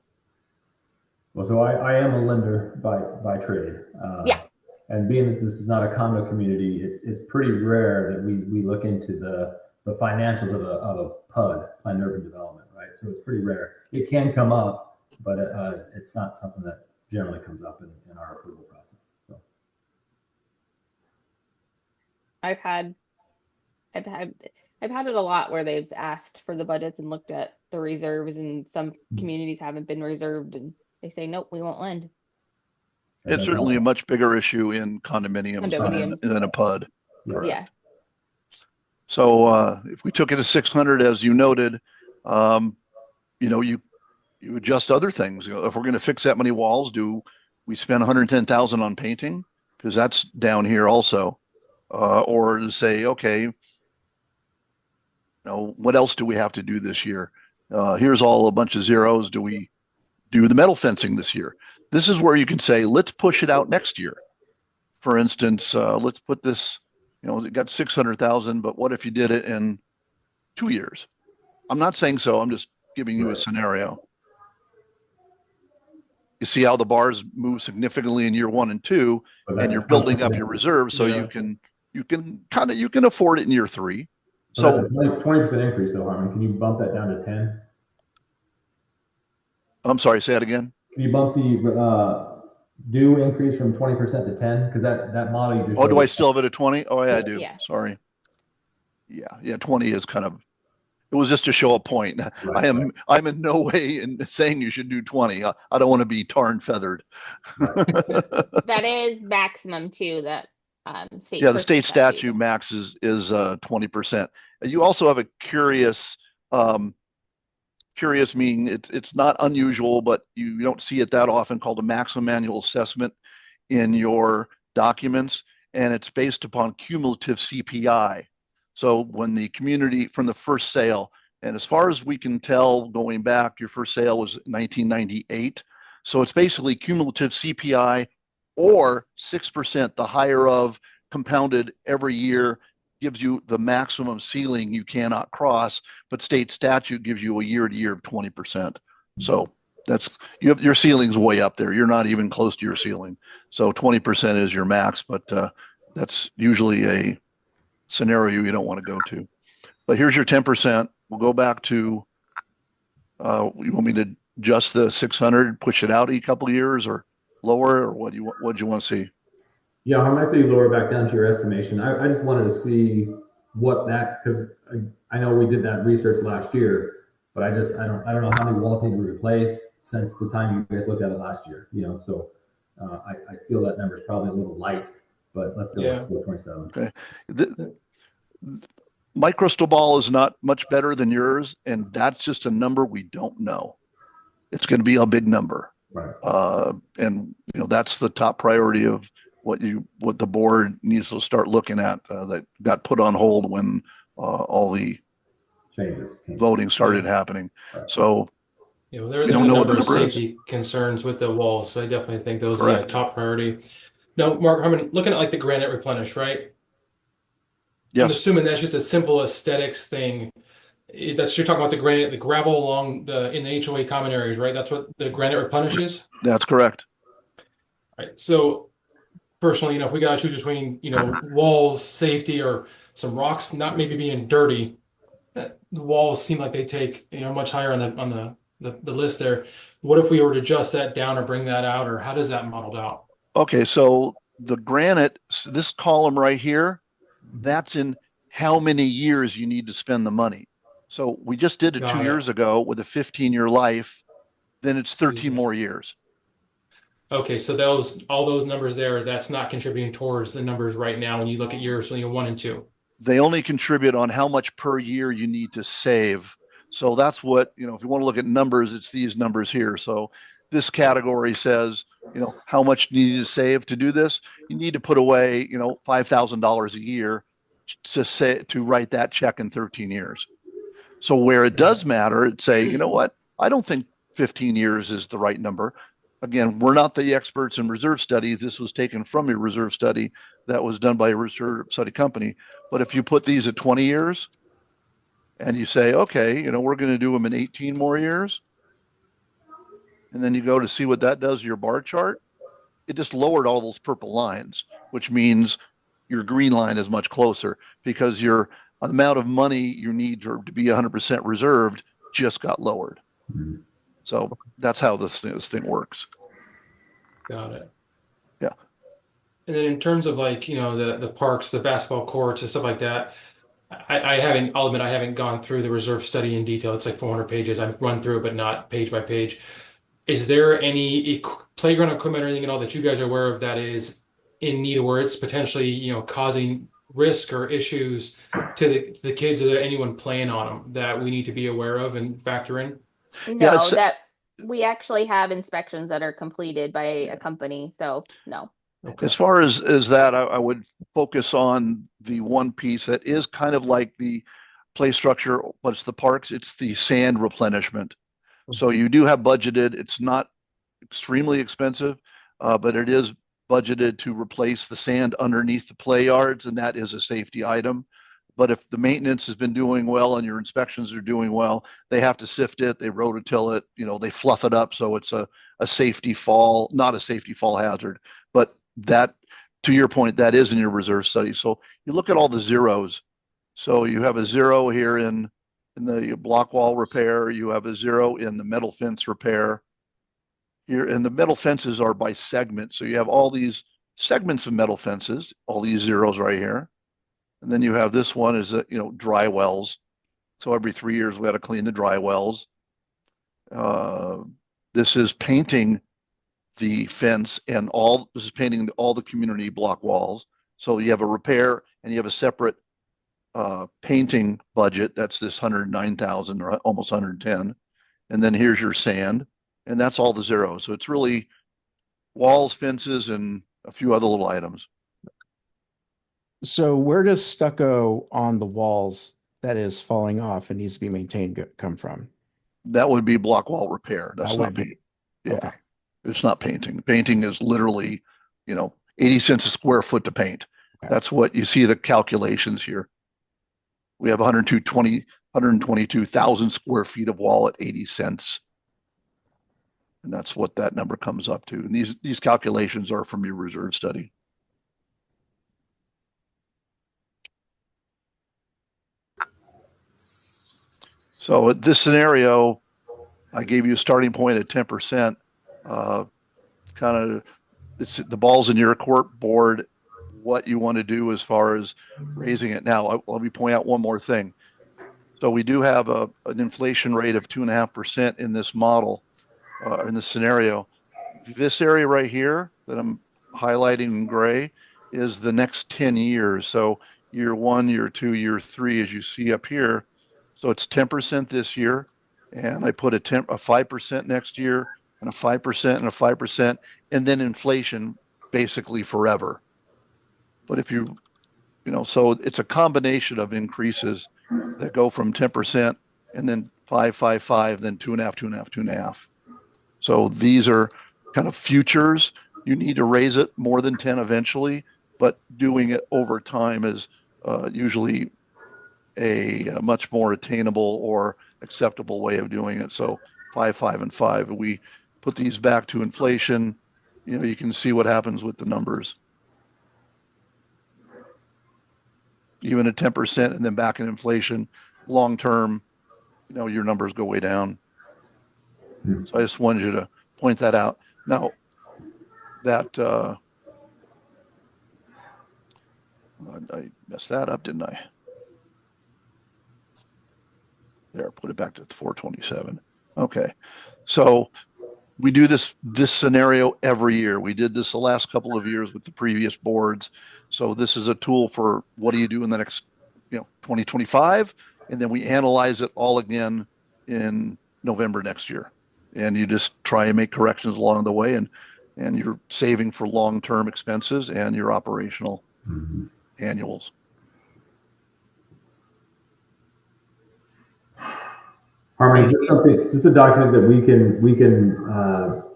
Well, so I am a lender by trade. Yeah. And being that this is not a condo community, it's pretty rare that we look into the financials of a PUD, planned urban development, right? So it's pretty rare. It can come up, but it's not something that generally comes up in our approval process. So I've had it a lot where they've asked for the budgets and looked at the reserves, and some communities haven't been reserved, and they say, nope, we won't lend. It's certainly a much bigger issue in condominiums than a PUD. Yeah. So if we took it to 600, as you noted, you adjust other things. If we're going to fix that many walls, do we spend 110,000 on painting? Because that's down here also. Or to say, okay, what else do we have to do this year? Here's all a bunch of zeros. Do we do the metal fencing this year? This is where you can say, let's push it out next year. For instance, let's put this, it got 600,000, but what if you did it in 2 years? I'm not saying so. I'm just giving you a scenario. You see how the bars move significantly in year 1 and 2, and you're building up your reserves so you can afford it in year 3. So that's a 20% increase though, Harmon. Can you bump that down to 10? I'm sorry, say that again. Can you bump the due increase from 20% to 10? Because that model you just do I still have it at 20? Oh yeah, I do. Yeah. Sorry. Yeah, 20 is kind of, it was just to show a point. Right, I'm in no way in saying you should do 20. I don't want to be tar and feathered. That is maximum too, that state. Yeah, the state statute max is 20%. You also have a curious meaning, it's not unusual, but you don't see it that often, called a maximum annual assessment in your documents, and it's based upon cumulative CPI. So when the community, from the first sale, and as far as we can tell, going back, your first sale was 1998. So it's basically cumulative CPI or 6%, the higher of, compounded every year, gives you the maximum ceiling you cannot cross, but state statute gives you a year to year of 20%. So that's, your ceiling's way up there. You're not even close to your ceiling. So 20% is your max, but that's usually a scenario you don't want to go to. But here's your 10%. We'll go back to, you want me to adjust the 600, push it out a couple of years, or lower, or what do you want to see? Yeah, I might say lower back down to your estimation. I just wanted to see what that, because I know we did that research last year, but I don't know how many walls need to replace since the time you guys looked at it last year. So I feel that number is probably a little light, but let's go with 427. Okay. My crystal ball is not much better than yours, and that's just a number we don't know. It's going to be a big number, right? And that's the top priority of what the board needs to start looking at. That got put on hold when all the changes voting started happening. Right. So there's a number of safety concerns with the walls. So I definitely think those are top priority. Now, Mark, looking at like the granite replenish, right? Yes. I'm assuming that's just a simple aesthetics thing. You're talking about the granite, the gravel along in the HOA common areas, right? That's what the granite replenishes? That's correct. Right. So personally, if we got to choose between, walls, safety, or some rocks not maybe being dirty, the walls seem like they take, much higher on the list there. What if we were to adjust that down or bring that out, or how does that modeled out? Okay, so the granite, this column right here, that's in how many years you need to spend the money. So we just did it 2 years ago with a 15-year life, then it's 13 more years. Okay, so all those numbers there, that's not contributing towards the numbers right now when you look at years 1 and 2. They only contribute on how much per year you need to save. So that's what, if you want to look at numbers, it's these numbers here. So this category says, how much you need to save to do this. You need to put away, $5,000 a year to write that check in 13 years. So where it does matter, it'd say, you know what? I don't think 15 years is the right number. Again, we're not the experts in reserve studies. This was taken from a reserve study that was done by a reserve study company. But if you put these at 20 years and you say, okay, we're going to do them in 18 more years, and then you go to see what that does to your bar chart, it just lowered all those purple lines, which means your green line is much closer because your amount of money you need to be 100% reserved just got lowered. Mm-hmm. So that's how this thing works. Got it. Yeah. And then in terms of the parks, the basketball courts and stuff like that, I'll admit I haven't gone through the reserve study in detail. It's like 400 pages. I've run through it, but not page by page. Is there any playground equipment or anything at all that you guys are aware of that is in need, or it's potentially, causing risk or issues to the kids or anyone playing on them that we need to be aware of and factor in? No, that we actually have inspections that are completed by a company, so no. Okay. As far as that, I would focus on the one piece that is kind of like the play structure, but it's the parks, it's the sand replenishment. So you do have budgeted, it's not extremely expensive, but it is budgeted to replace the sand underneath the play yards, and that is a safety item. But if the maintenance has been doing well and your inspections are doing well, they have to sift it, they rototill it, they fluff it up so it's a safety fall, not a safety fall hazard. But that, to your point, that is in your reserve study. So you look at all the zeros. So you have a 0 here in the block wall repair. You have a 0 in the metal fence repair. Here, and the metal fences are by segment. So you have all these segments of metal fences, all these zeros right here. And then you have this one is, dry wells. So every 3 years we got to clean the dry wells. This is painting the fence and this is painting all the community block walls. So you have a repair and you have a separate painting budget. That's this 109,000 or almost 110. And then here's your sand, and that's all the zeros. So it's really walls, fences, and a few other little items. So where does stucco on the walls that is falling off and needs to be maintained come from? That would be block wall repair. That's not paint. Yeah. Okay. It's not painting. Painting is literally, 80 cents a square foot to paint. Okay. That's what you see the calculations here. We have 122,000 square feet of wall at 80 cents. And that's what that number comes up to. And these calculations are from your reserve study. So at this scenario, I gave you a starting point at 10%. It's the ball's in your court, board, what you want to do as far as raising it. Now, let me point out one more thing. So we do have an inflation rate of 2.5% in this model, in this scenario. This area right here that I'm highlighting in gray is the next 10 years. So year 1, year 2, year 3, as you see up here. So it's 10% this year, and I put a 5% next year, and a 5% and a 5%, and then inflation basically forever. But if so it's a combination of increases that go from 10% and then 5, 5, 5, then 2.5, 2.5, 2.5. So these are kind of futures. You need to raise it more than 10 eventually, but doing it over time is usually a much more attainable or acceptable way of doing it. So 5, 5, and 5. We put these back to inflation. You can see what happens with the numbers. Even at 10% and then back in inflation, long term, your numbers go way down. So I just wanted you to point that out. Now, that I messed that up, didn't I? There, put it back to 427. Okay, so we do this scenario every year. We did this the last couple of years with the previous boards. So this is a tool for what do you do in the next 2025, and then we analyze it all again in November next year. And you just try and make corrections along the way, and you're saving for long-term expenses and your operational annuals. Harmon, is this a document that we can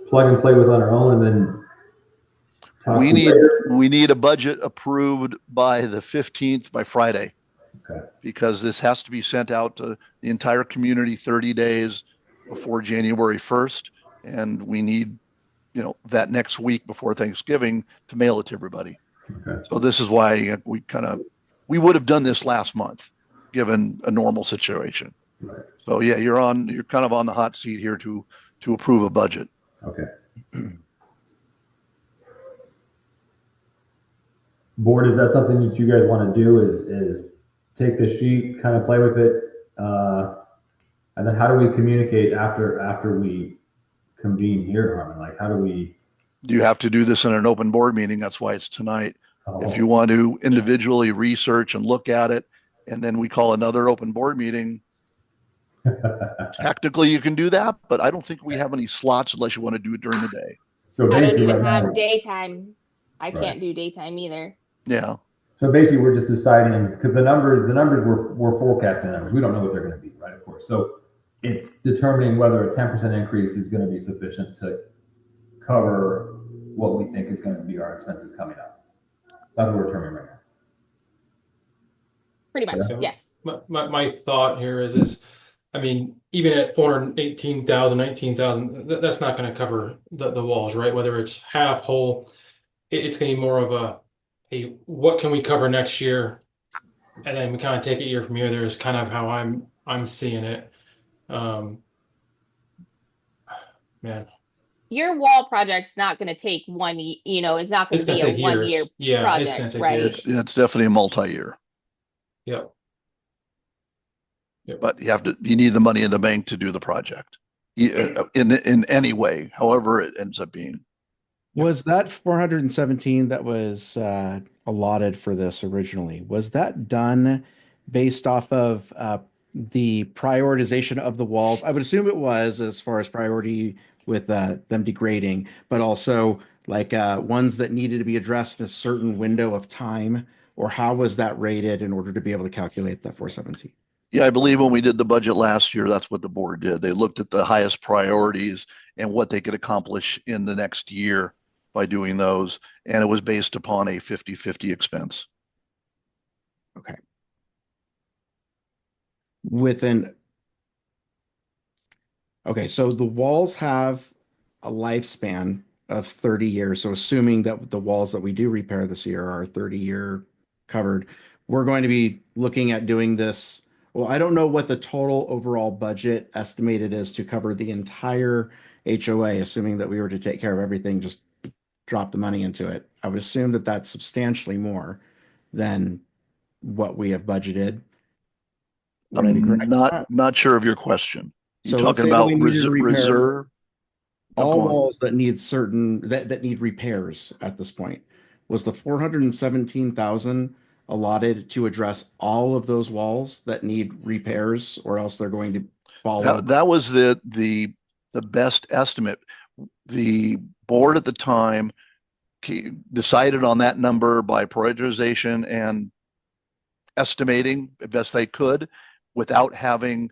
plug and play with on our own and then talk we later? need a budget approved by the 15th, by Friday. Okay. Because this has to be sent out to the entire community 30 days before January 1st. And we need, that next week before Thanksgiving to mail it to everybody. Okay. So this is why we would have done this last month, given a normal situation. Right. So yeah, you're kind of on the hot seat here to approve a budget. Okay. Board, is that something that you guys want to do? Is take the sheet, kind of play with it, and then how do we communicate after we convene here, Harmon? Like, how do we? You have to do this in an open board meeting. That's why it's tonight. If you want to individually research and look at it, and then we call another open board meeting, technically you can do that, but I don't think we have any slots unless you want to do it during the day. So I don't basically, even right now, have daytime. I Right. can't do daytime either. Yeah. so basically, we're just deciding because the numbers we're forecasting numbers. We don't know what they're going to be, right? Of course. So it's determining whether a 10% increase is going to be sufficient to cover what we think is going to be our expenses coming up. That's what we're determining right now. Pretty much, Yeah. yes. My thought here is, I mean, even at 418,000, 19,000, that's not going to cover the walls, right? Whether it's half, whole, it's going to be more of a, hey, what can we cover next year? And then we kind of take it year from year. There is kind of how I'm seeing it. Man, Your wall project's not going to take it's not going it's to going be to a take 1 year years. Yeah, it's going project, to take right? years. It's definitely a multi-year, Yep. but you need the money in the bank to do the project in any way, however it ends up being. Was that 417 that was allotted for this originally? Was that done based off of the prioritization of the walls? I would assume it was, as far as priority with them degrading, but also like ones that needed to be addressed in a certain window of time, or how was that rated in order to be able to calculate that 417? Yeah, I believe when we did the budget last year, that's what the board did. They looked at the highest priorities and what they could accomplish in the next year by doing those. And it was based upon a 50-50 expense. Okay. Within, okay, so the walls have a lifespan of 30 years. So assuming that the walls that we do repair this year are 30-year covered, we're going to be looking at doing this. Well, I don't know what the total overall budget estimated is to cover the entire HOA, assuming that we were to take care of everything, just drop the money into it. I would assume that that's substantially more than what we have budgeted. Would I be correct? I'm not sure of your question. You So let's talking say that about we needed to repair reserve? all Go on. walls that need that need repairs at this point. Was the 417,000 allotted to address all of those walls that need repairs, or else they're going to fall over? That was the best estimate. The board at the time decided on that number by prioritization and estimating the best they could without having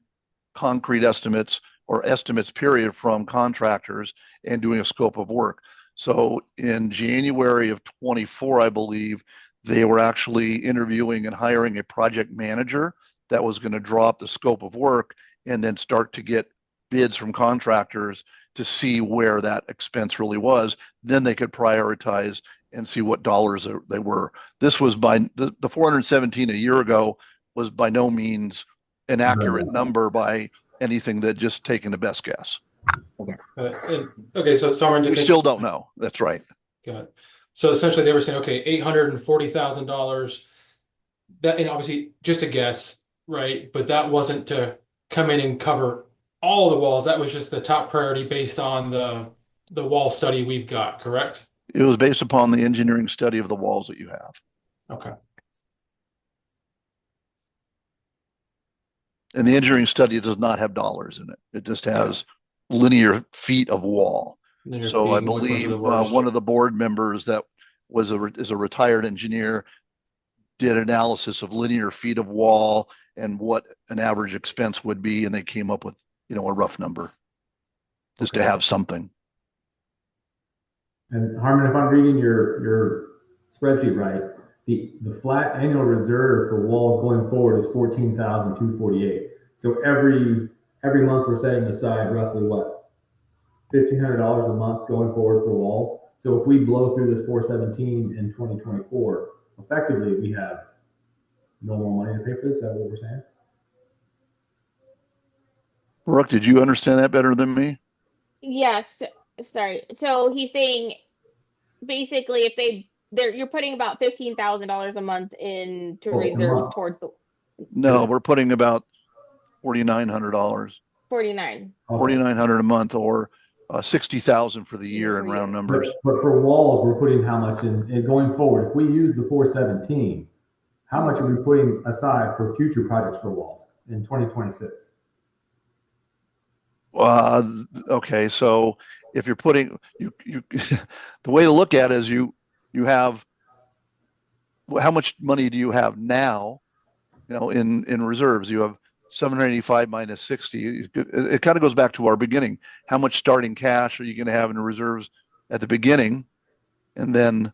concrete estimates or estimates period from contractors and doing a scope of work. So in January of 24, I believe, they were actually interviewing and hiring a project manager that was going to draw up the scope of work and then start to get bids from contractors to see where that expense really was. Then they could prioritize and see what dollars they were. This was by the 417 a year ago was by no means an accurate number by anything, that just taking the best guess. Okay. Okay. So Summer, we still don't know. That's right. Got it. So essentially they were saying, okay, $840,000. That, and obviously just a guess, right? But that wasn't to come in and cover all the walls. That was just the top priority based on the wall study we've got, correct? It was based upon the engineering study of the walls that you have. Okay. And the engineering study does not have dollars in it. It just has linear feet of wall. So I believe one of the board members that is a retired engineer did analysis of linear feet of wall and what an average expense would be, and they came up with a rough number just to have something. And Harmon, if I'm reading your spreadsheet right, the flat annual reserve for walls going forward is 14,248. So every month we're setting aside roughly what, $1,500 a month going forward for walls. So if we blow through this 417 in 2024, effectively we have no more money to pay for this. Is that what we're saying? Brooke, did you understand that better than me? Yes. Sorry. So he's saying basically if you're putting about $15,000 a month into reserves towards the. No, we're putting about $4,900. 49. $4,900 a month, or 60,000 for the year in round numbers. But for walls, we're putting how much in going forward? If we use the 417, how much are we putting aside for future projects for walls in 2026? Okay, so if you're putting you the way to look at it is you have, how much money do you have now, in reserves? You have 785 minus 60. It kind of goes back to our beginning. How much starting cash are you going to have in reserves at the beginning? And then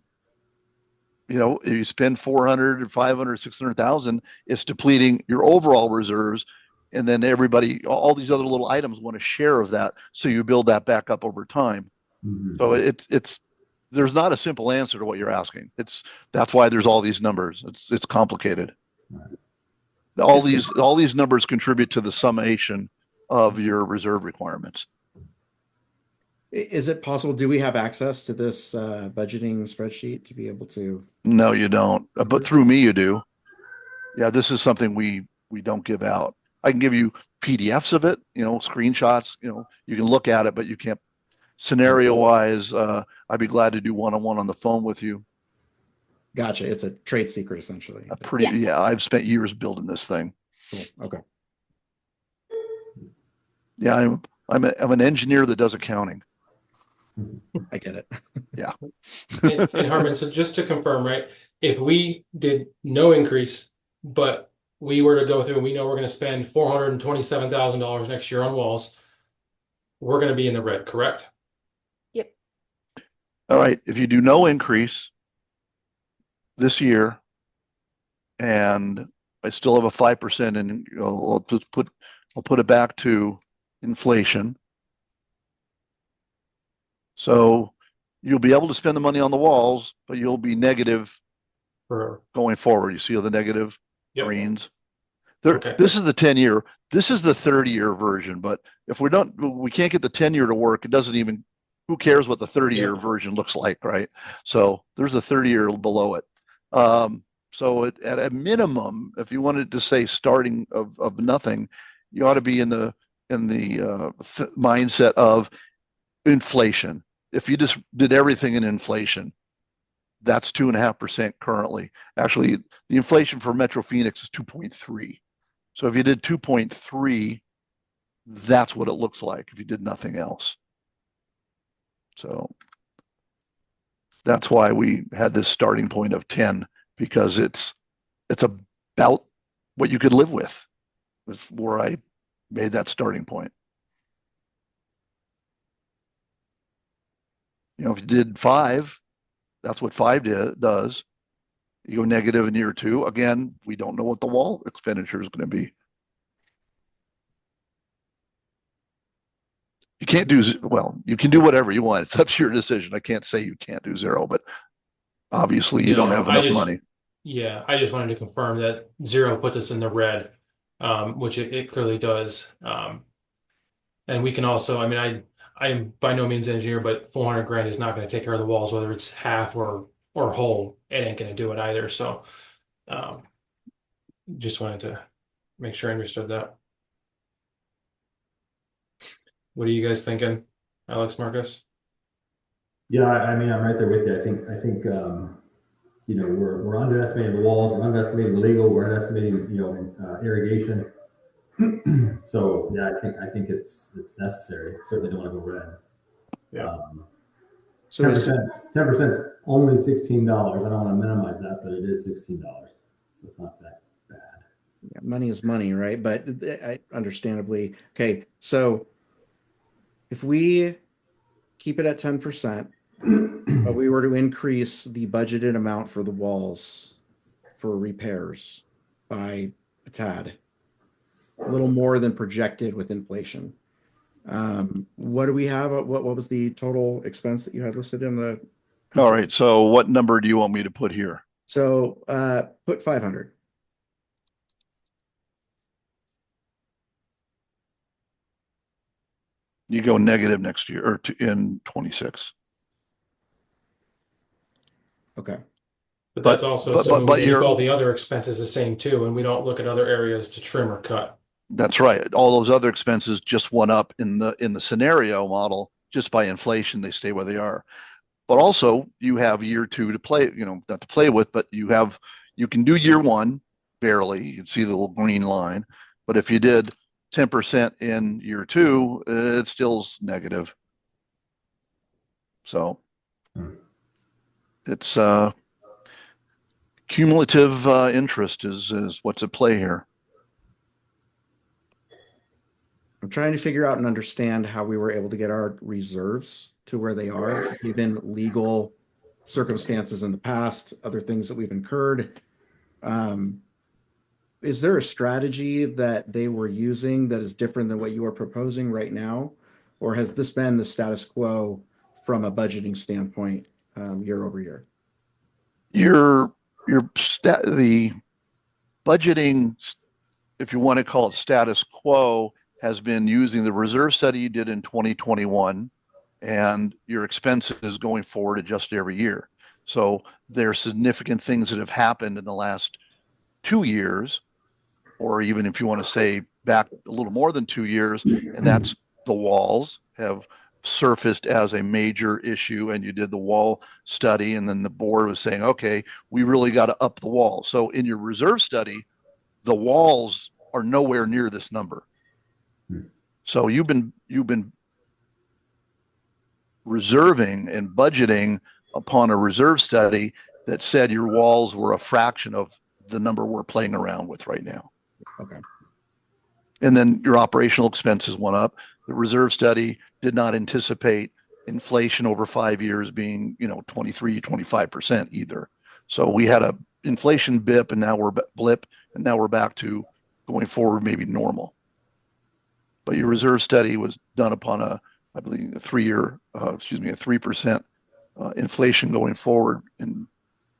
if you spend 400, 500, 600,000, it's depleting your overall reserves. And then all these other little items want a share of that. So you build that back up over time. Mhm. So there's not a simple answer to what you're asking. That's why there's all these numbers. It's complicated. Right. All these numbers contribute to the summation of your reserve requirements. Is it possible? Do we have access to this budgeting spreadsheet to be able to? No, you don't. But through me, you do. Yeah, this is something we don't give out. I can give you PDFs of it, screenshots. You can look at it, but you can't. Scenario wise, I'd be glad to do one-on-one on the phone with you. Gotcha. It's a trade secret, essentially. Yeah, I've spent years building this thing. Cool. Okay. Yeah, I'm an engineer that does accounting. I get it. Yeah. And Harmon, so just to confirm, right? If we did no increase, but we were to go through and we know we're going to spend $427,000 next year on walls, we're going to be in the red, correct? Yep. All right. If you do no increase this year, and I still have a 5%, and I'll put it back to inflation. So you'll be able to spend the money on the walls, but you'll be negative going forward. You see all the negative greens. Okay. This is the 10-year. This is the 30-year version. But if we can't get the 10-year to work, it doesn't even. Who cares what the 30-year version looks like, right? So there's a 30-year below it. So at a minimum, if you wanted to say starting of nothing, you ought to be in the mindset of inflation. If you just did everything in inflation, that's 2.5% currently. Actually, the inflation for Metro Phoenix is 2.3. So if you did 2.3, that's what it looks like if you did nothing else. So that's why we had this starting point of 10, because it's about what you could live with. That's where I made that starting point. If you did 5, that's what 5 does. You go negative in year 2. Again, we don't know what the wall expenditure is going to be. You can't do, you can do whatever you want. It's up to your decision. I can't say you can't do 0, but obviously you don't have enough money. Yeah, I just wanted to confirm that 0 puts us in the red, which it clearly does. And we can also, I am by no means an engineer, but 400 grand is not going to take care of the walls, whether it's half or whole. It ain't going to do it either. So just wanted to make sure I understood that. What are you guys thinking, Alex, Marcus? Yeah, I'm right there with you. I think we're underestimating the walls, we're underestimating the legal, we're underestimating irrigation. So yeah, I think it's necessary. Certainly don't want to go red. Yeah. So 10% is only $16. I don't want to minimize that, but it is $16. So it's not that bad. Yeah, money is money, right? But understandably, okay. So if we keep it at 10%, but we were to increase the budgeted amount for the walls for repairs by a tad, a little more than projected with inflation. What do we have? What was the total expense that you had listed in the? All right. So what number do you want me to put here? So put 500. You go negative next year or in 26. Okay. But that's also assuming we keep all the other expenses the same too, and we don't look at other areas to trim or cut. That's right. All those other expenses just went up in the scenario model just by inflation. They stay where they are. But also you have year 2 to play, not to play with, but you can do year 1 barely. You can see the little green line. But if you did 10% in year 2, it still's negative. So it's cumulative interest is what's at play here. I'm trying to figure out and understand how we were able to get our reserves to where they are, even legal circumstances in the past, other things that we've incurred. Is there a strategy that they were using that is different than what you are proposing right now? Or has this been the status quo from a budgeting standpoint year over year? The budgeting, if you want to call it status quo, has been using the reserve study you did in 2021 and your expenses going forward adjusted every year. So there are significant things that have happened in the last 2 years, or even if you want to say back a little more than 2 years, and that's the walls have surfaced as a major issue, and you did the wall study, and then the board was saying, okay, we really got to up the wall. So in your reserve study, the walls are nowhere near this number. So you've been reserving and budgeting upon a reserve study that said your walls were a fraction of the number we're playing around with right now. Okay. And then your operational expenses went up. The reserve study did not anticipate inflation over 5 years being, 23, 25% either. So we had a inflation blip, and now we're back to going forward maybe normal. But your reserve study was done upon I believe, a 3% inflation going forward in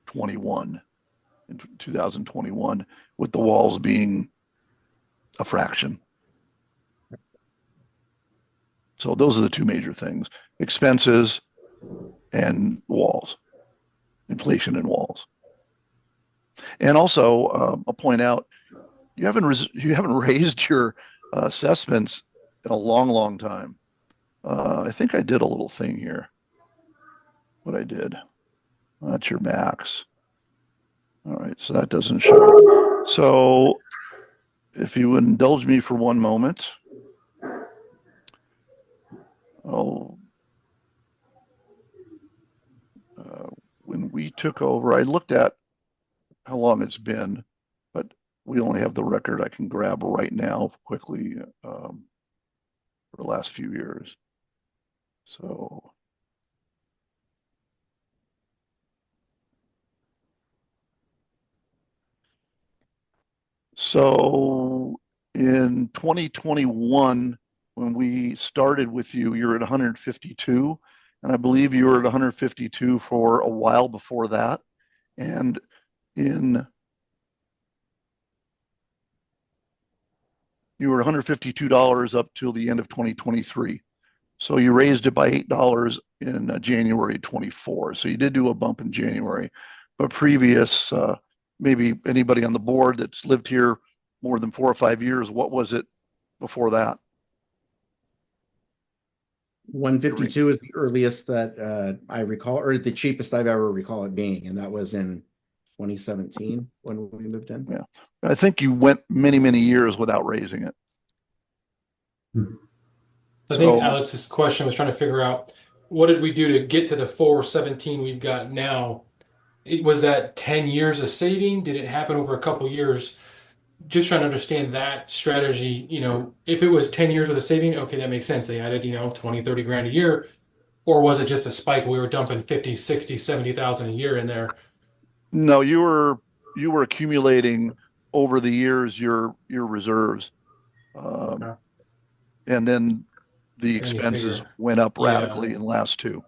2021, with the walls being a fraction. So those are the two major things: expenses and walls, inflation and walls. And also, I'll point out, you haven't raised your assessments in a long time. I think I did a little thing here. What I did. That's your max. All right, so that doesn't show. So if you would indulge me for one moment. When we took over, I looked at how long it's been, but we only have the record I can grab right now quickly for the last few years. So in 2021, when we started with you, you're at 152, and I believe you were at 152 for a while before that. And you were $152 up till the end of 2023. So you raised it by $8 in January 24. So you did do a bump in January, but previous, maybe anybody on the board that's lived here more than 4 or 5 years, what was it before that? 152 is the earliest that I recall, or the cheapest I've ever recall it being, and that was in 2017 when we moved in. Yeah, I think you went many years without raising it. I think Alex's question was trying to figure out, what did we do to get to the 417 we've got now? Was that 10 years of saving? Did it happen over a couple years? Just trying to understand that strategy. If it was 10 years of the saving, okay, that makes sense. They added, 20, 30 grand a year. Or was it just a spike? We were dumping 50, 60, 70,000 a year in there. No, you were accumulating over the years your reserves. Okay. And then the expenses went up radically in the last two.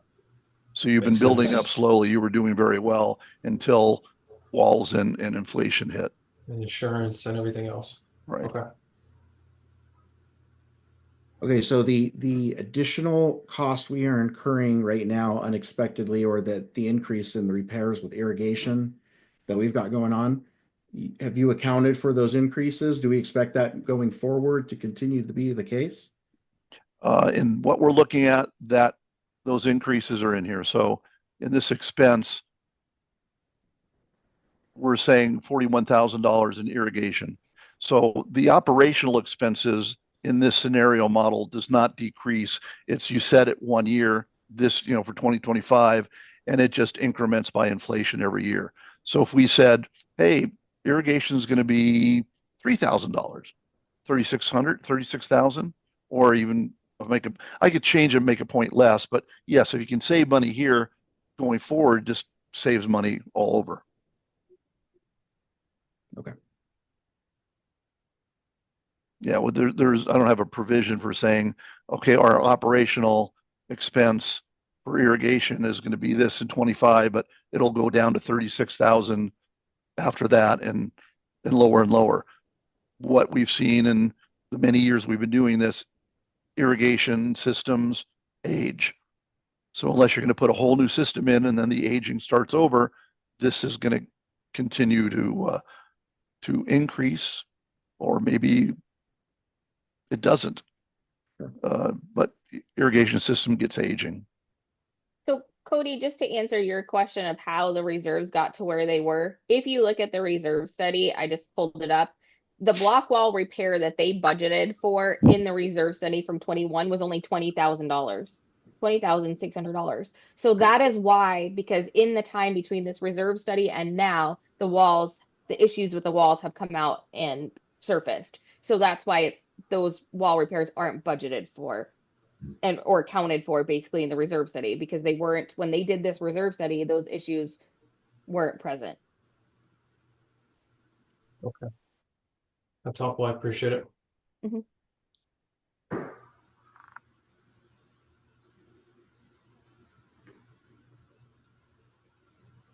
So you've been building up slowly. You were doing very well until walls and inflation hit. And insurance and everything else. Right. Okay. Okay, so the additional cost we are incurring right now unexpectedly, or the increase in the repairs with irrigation that we've got going on, have you accounted for those increases? Do we expect that going forward to continue to be the case? In what we're looking at, that those increases are in here. So in this expense, we're saying $41,000 in irrigation. So the operational expenses in this scenario model does not decrease. It's, you set it 1 year, this, for 2025, and it just increments by inflation every year. So if we said, hey, irrigation is going to be $3,000, $3,600, $36,000, or even I could change and make a point less, but yes, if you can save money here, going forward just saves money all over. Okay. Yeah, well, there's I don't have a provision for saying, okay, our operational expense for irrigation is going to be this in 25, but it'll go down to 36,000 after that and lower and lower. What we've seen in the many years we've been doing this, irrigation systems age. So unless you're going to put a whole new system in and then the aging starts over, this is going to continue to increase, or maybe it doesn't. But irrigation system gets aging. So Cody, just to answer your question of how the reserves got to where they were, if you look at the reserve study, I just pulled it up. The block wall repair that they budgeted for in the reserve study from 21 was only $20,000, $20,600. So that is why, because in the time between this reserve study and now, the issues with the walls have come out and surfaced. So that's why those wall repairs aren't budgeted for or accounted for basically in the reserve study, because they weren't, when they did this reserve study, those issues weren't present. Okay. That's helpful. I appreciate it. Mm-hmm.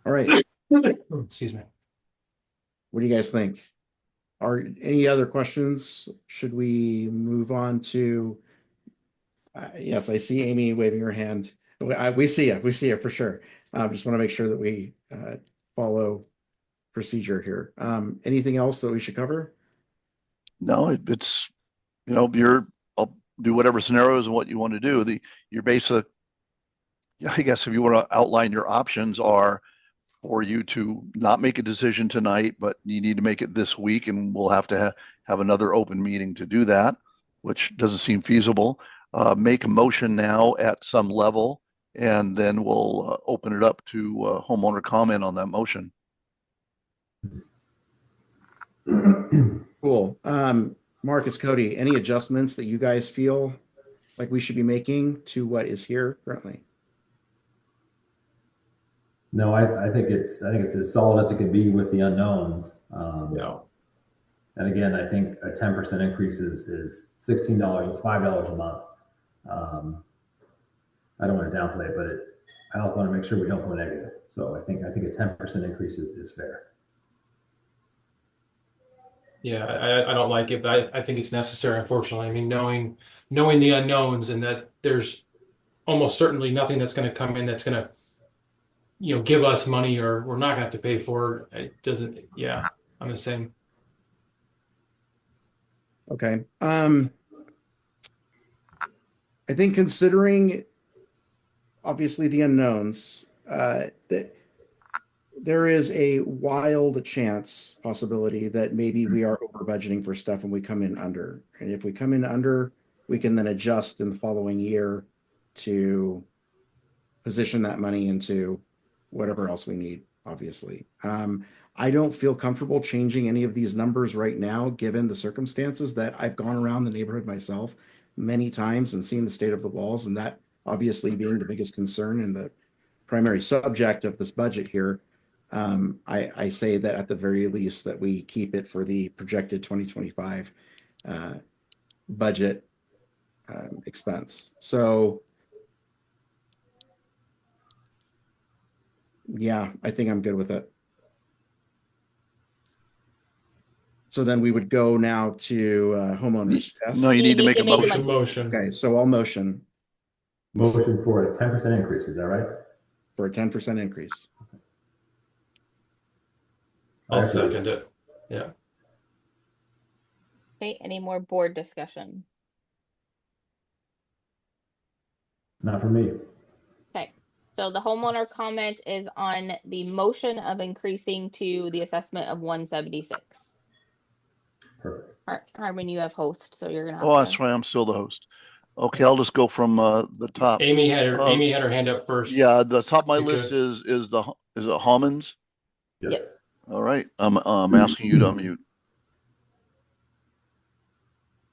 All right. Excuse me. What do you guys think? Are any other questions? Should we move on to? Yes, I see Amy waving her hand. We see it. We see it for sure. Just want to make sure that we follow procedure here. Anything else that we should cover? No, it's I'll do whatever scenarios and what you want to do. Your basic, I guess, if you want to outline your options, are for you to not make a decision tonight, but you need to make it this week, and we'll have to have another open meeting to do that, which doesn't seem feasible. Make a motion now at some level, and then we'll open it up to homeowner comment on that motion. Cool. Marcus, Cody, any adjustments that you guys feel like we should be making to what is here currently? No, I think it's as solid as it can be with the unknowns. Yeah. And again, I think a 10% increase is $16. It's $5 a month. I don't want to downplay it, but I also want to make sure we don't go negative. So I think a 10% increase is fair. Yeah, I don't like it, but I think it's necessary, unfortunately. I mean, knowing the unknowns, and that there's almost certainly nothing that's going to come in that's going to, give us money, or we're not going to have to pay for it. It doesn't. Yeah, I'm the same. Okay. I think considering obviously the unknowns, that there is a wild possibility that maybe we are over budgeting for stuff and we come in under. And if we come in under, we can then adjust in the following year to position that money into whatever else we need, obviously. I don't feel comfortable changing any of these numbers right now, given the circumstances that I've gone around the neighborhood myself many times and seen the state of the walls, and that obviously being the biggest concern and the primary subject of this budget here. I say that at the very least that we keep it for the projected 2025 budget expense. So yeah, I think I'm good with it. So then we would go now to homeowners. Yes? No, you need to make a motion. Okay, so I'll motion. Motion for a 10% increase, is that right? For a 10% increase. I'll second it. Yeah. Okay, any more board discussion? Not for me. Okay, so the homeowner comment is on the motion of increasing to the assessment of 176. Perfect. Harmon, you have host, so you're gonna. Oh, that's right. I'm still the host. Okay, I'll just go from the top. Amy had her hand up first. Yeah, the top of my list is it Homeowners? Yes. All right, I'm asking you to unmute.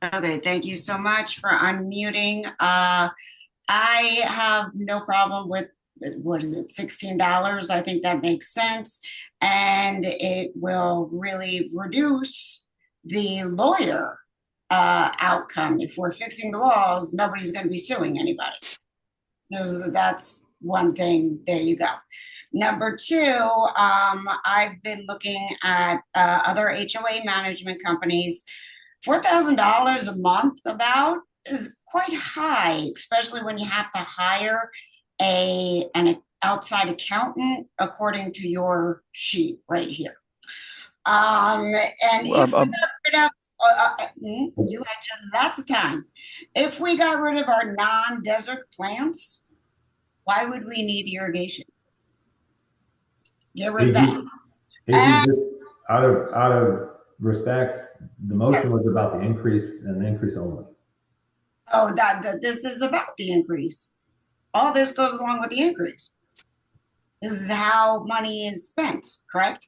Okay, thank you so much for unmuting. I have no problem with what is it, $16? I think that makes sense. And it will really reduce the lawyer outcome. If we're fixing the walls, nobody's going to be suing anybody. That's one thing. There you go. Number two, I've been looking at other HOA management companies. $4,000 a month about is quite high, especially when you have to hire an outside accountant according to your sheet right here. And if we got rid of, you had lots of time. If we got rid of our non-desert plants, why would we need irrigation? Get rid of that. Out of respect, the motion was about the increase and the increase only. Oh, that this is about the increase. All this goes along with the increase. This is how money is spent, correct?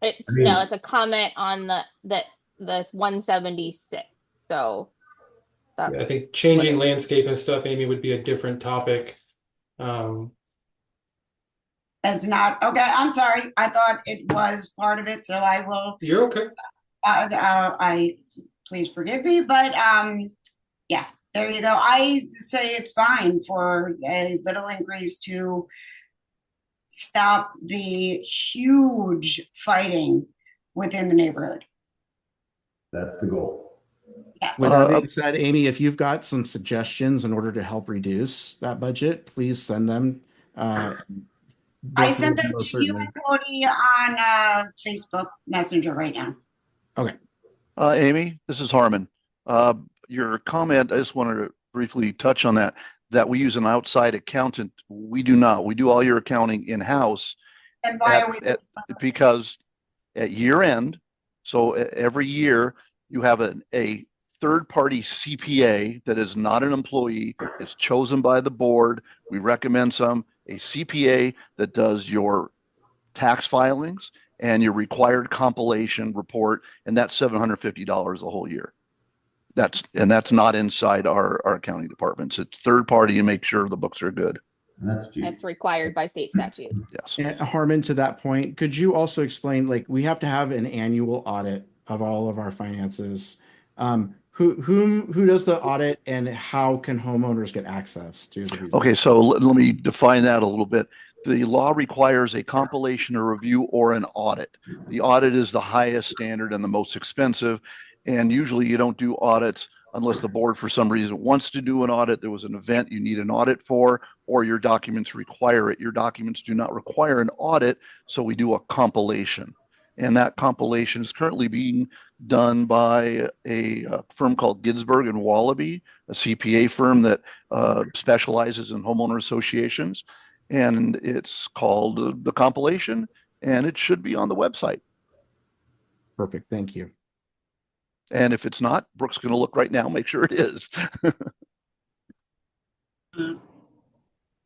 No, it's a comment on the 176. So Yeah, I think changing landscape and stuff, Amy, would be a different topic. It's not okay. I'm sorry. I thought it was part of it, so I will. You're okay. I please forgive me, but yeah, there you go. I say it's fine for a little increase to stop the huge fighting within the neighborhood. That's the goal. Yes. With that being said, Amy, if you've got some suggestions in order to help reduce that budget, please send them. I sent them to you and Cody on Facebook Messenger right now. Okay. Amy, this is Harmon. Your comment, I just wanted to briefly touch on that we use an outside accountant. We do not. We do all your accounting in-house. And why are we? Because at year end, so every year you have a third-party CPA that is not an employee. It's chosen by the board. We recommend a CPA that does your tax filings and your required compilation report, and that's $750 a whole year. That's not inside our accounting departments. It's third party and make sure the books are good. And that's cheap. It's required by state statute. Yes. And Harmon, to that point, could you also explain, like, we have to have an annual audit of all of our finances. Who does the audit, and how can homeowners get access to the results? Okay, so let me define that a little bit. The law requires a compilation, a review, or an audit. The audit is the highest standard and the most expensive, and usually you don't do audits unless the board for some reason wants to do an audit. There was an event you need an audit for, or your documents require it. Your documents do not require an audit, so we do a compilation. And that compilation is currently being done by a firm called Ginsberg and Wallaby, a CPA firm that specializes in homeowner associations. And it's called the compilation, and it should be on the website. Perfect. Thank you. And if it's not, Brooke's going to look right now, make sure it is.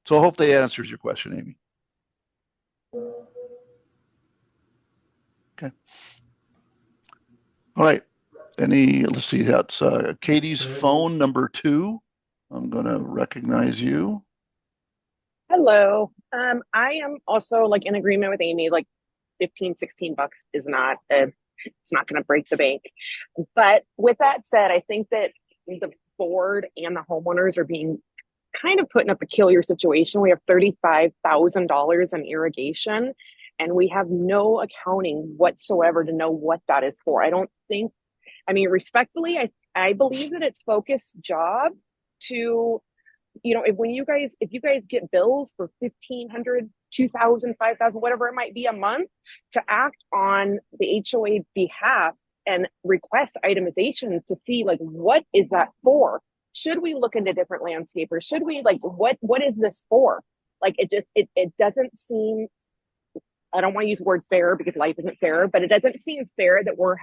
So I hope that answers your question, Amy. Okay. All right. Let's see, that's Katie's phone number 2. I'm going to recognize you. Hello. I am also like in agreement with Amy, like $15-16 is not it's not going to break the bank. But with that said, I think that the board and the homeowners are being kind of put in a peculiar situation. We have $35,000 in irrigation, and we have no accounting whatsoever to know what that is for. Respectfully, I believe that it's Focus' job to, if you guys get bills for $1,500, $2,000, $5,000, whatever it might be a month, to act on the HOA behalf and request itemization to see like, what is that for? Should we look into different landscapers? Should we what is this for? Like, it doesn't seem, I don't want to use the word fair because life isn't fair, but it doesn't seem fair that we're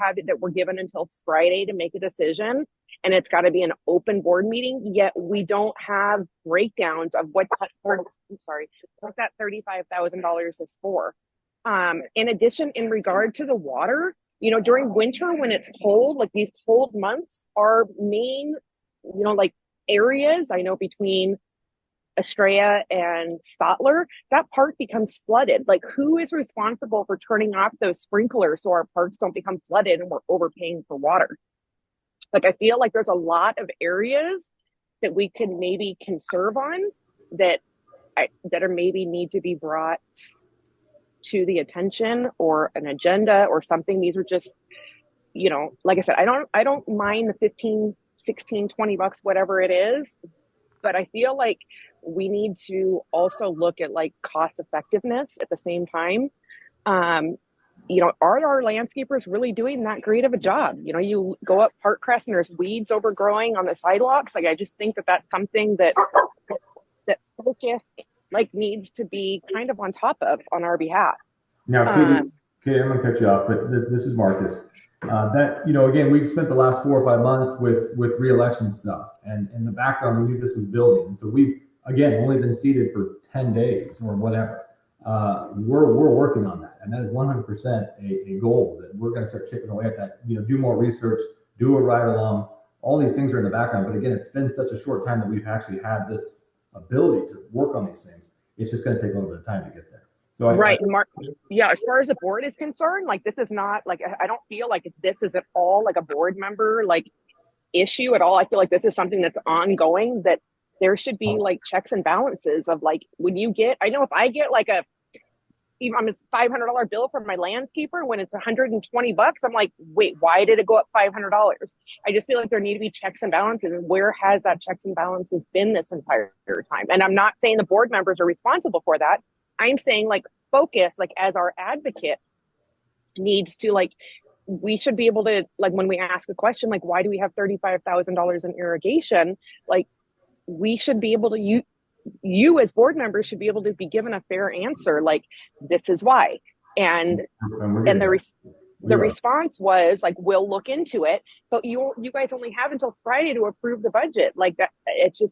given until Friday to make a decision, and it's got to be an open board meeting. Yet we don't have breakdowns of what that $35,000 is for. In addition, in regard to the water, during winter when it's cold, like these cold months, our main, areas, I know between Estrella and Stotler, that park becomes flooded. Like, who is responsible for turning off those sprinklers so our parks don't become flooded and we're overpaying for water? Like, I feel like there's a lot of areas that we can maybe conserve on that are maybe need to be brought to the attention or an agenda or something. These are just, like I said, I don't mind the 15, 16, 20 bucks, whatever it is, but I feel like we need to also look at like cost effectiveness at the same time. Are our landscapers really doing that great of a job? You go up Park Crest and there's weeds overgrowing on the sidewalks. Like, I just think that that's something that focus like needs to be kind of on top of on our behalf. Now, Katie, I'm going to cut you off, but this is Marcus. Again, we've spent the last 4 or 5 months with re-election stuff, and in the background, we knew this was building. And so we've, again, only been seated for 10 days or whatever. We're working on that, and that is 100% a goal that we're going to start chipping away at that. Do more research, do a ride along. All these things are in the background, but again, it's been such a short time that we've actually had this ability to work on these things. It's just going to take a little bit of time to get there. So right, Mark. Yeah, as far as the board is concerned, like, this is not like, I don't feel like this is at all like a board member like issue at all. I feel like this is something that's ongoing, that there should be like checks and balances of like, when you get, I know if I get like even on this $500 bill from my landscaper when it's 120 bucks, I'm like, wait, why did it go up $500? I just feel like there need to be checks and balances. And where has that checks and balances been this entire time? And I'm not saying the board members are responsible for that. I'm saying like focus, like as our advocate needs to like, we should be able to, like, when we ask a question, like, why do we have $35,000 in irrigation? Like, we should be able to, you as board members should be able to be given a fair answer. Like, this is why. And the response was like, we'll look into it, but you guys only have until Friday to approve the budget. Like, that,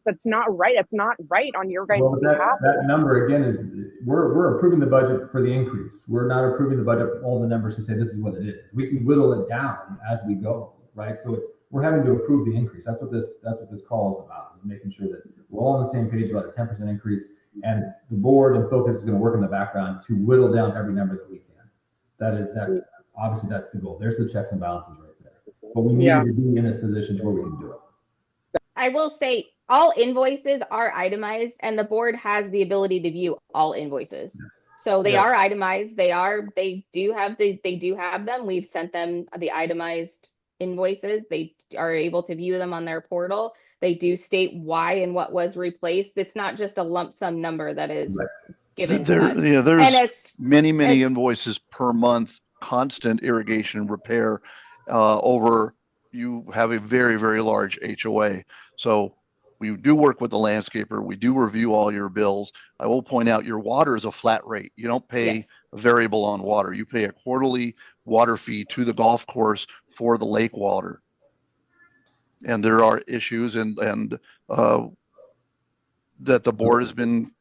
that's not right. That's not right on your guys' behalf. That number again is, we're approving the budget for the increase. We're not approving the budget for all the numbers to say this is what it is. We can whittle it down as we go, right? So we're having to approve the increase. That's what this call is about, is making sure that we're all on the same page about a 10% increase, and the board and focus is going to work in the background to whittle down every number that we can. Obviously that's the goal. There's the checks and balances right there. But we need to be in this position to where we can do it. I will say all invoices are itemized, and the board has the ability to view all invoices. So they are itemized. They do have them. We've sent them the itemized invoices. They are able to view them on their portal. They do state why and what was replaced. It's not just a lump sum number that is given. There's many invoices per month, constant irrigation repair over. You have a very, very large HOA. So we do work with the landscaper. We do review all your bills. I will point out your water is a flat rate. You don't pay a variable on water. You pay a quarterly water fee to the golf course for the lake water. And there are issues and that the board has been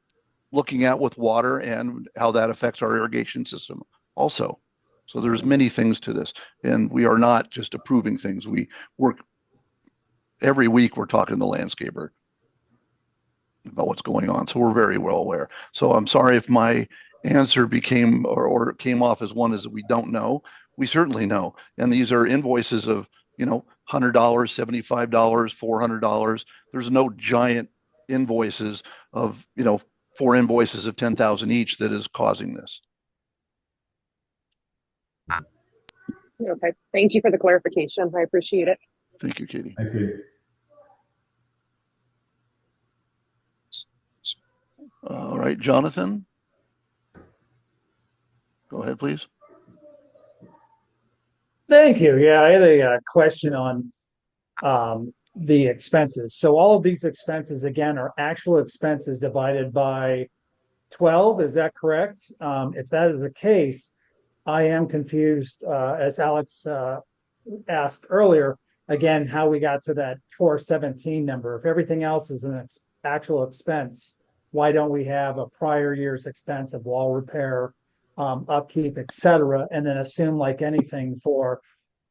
looking at with water and how that affects our irrigation system also. So there's many things to this, and we are not just approving things. We work every week. We're talking to the landscaper about what's going on. So we're very well aware. So I'm sorry if my answer became or came off as one as we don't know. We certainly know. And these are invoices of, $100, $75, $400. There's no giant invoices of, 4 invoices of 10,000 each that is causing this. Okay. Thank you for the clarification. I appreciate it. Thank you, Katie. Thanks, Katie. All right, Jonathan. Go ahead, please. Thank you. Yeah, I had a question on the expenses. So all of these expenses, again, are actual expenses divided by 12. Is that correct? If that is the case, I am confused, as Alex asked earlier, again, how we got to that 417 number. If everything else is an actual expense, why don't we have a prior year's expense of wall repair, upkeep, etc., and then assume like anything for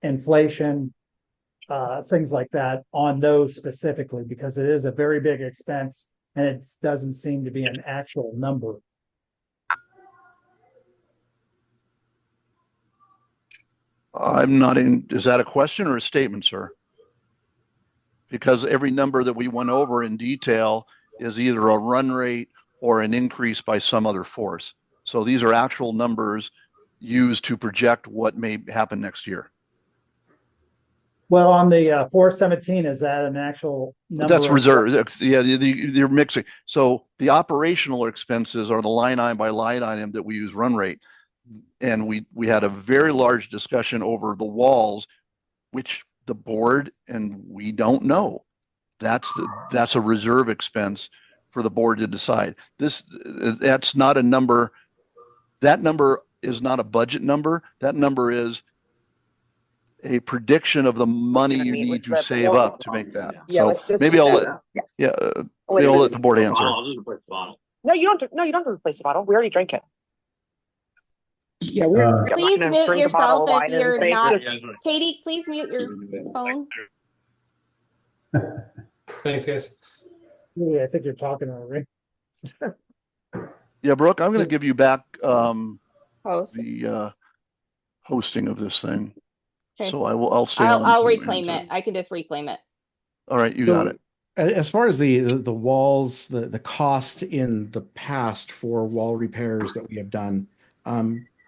inflation, things like that on those specifically, because it is a very big expense and it doesn't seem to be an actual number. I'm not in, is that a question or a statement, sir? Because every number that we went over in detail is either a run rate or an increase by some other force. So these are actual numbers used to project what may happen next year. Well, on the 417, is that an actual number? That's reserve. Yeah, you're mixing. So the operational expenses are the line item by line item that we use run rate. And we had a very large discussion over the walls, which the board and we don't know. That's a reserve expense for the board to decide. That's not a number. That number is not a budget number. That number is a prediction of the money you need to save up to make that. Yeah, So maybe I'll let maybe I'll let the board answer. No, you don't. No, you don't have to replace the bottle. We already drank it. Yeah, Please mute yourself if you're not. Katie, please mute your phone. Thanks, guys. yeah, I think you're talking already. Yeah, Brooke, I'm going to give you back Host. the hosting of this thing. Okay. So I'll stay on. I'll reclaim it. I can just reclaim it. All right, you got it. As far as the walls, the cost in the past for wall repairs that we have done,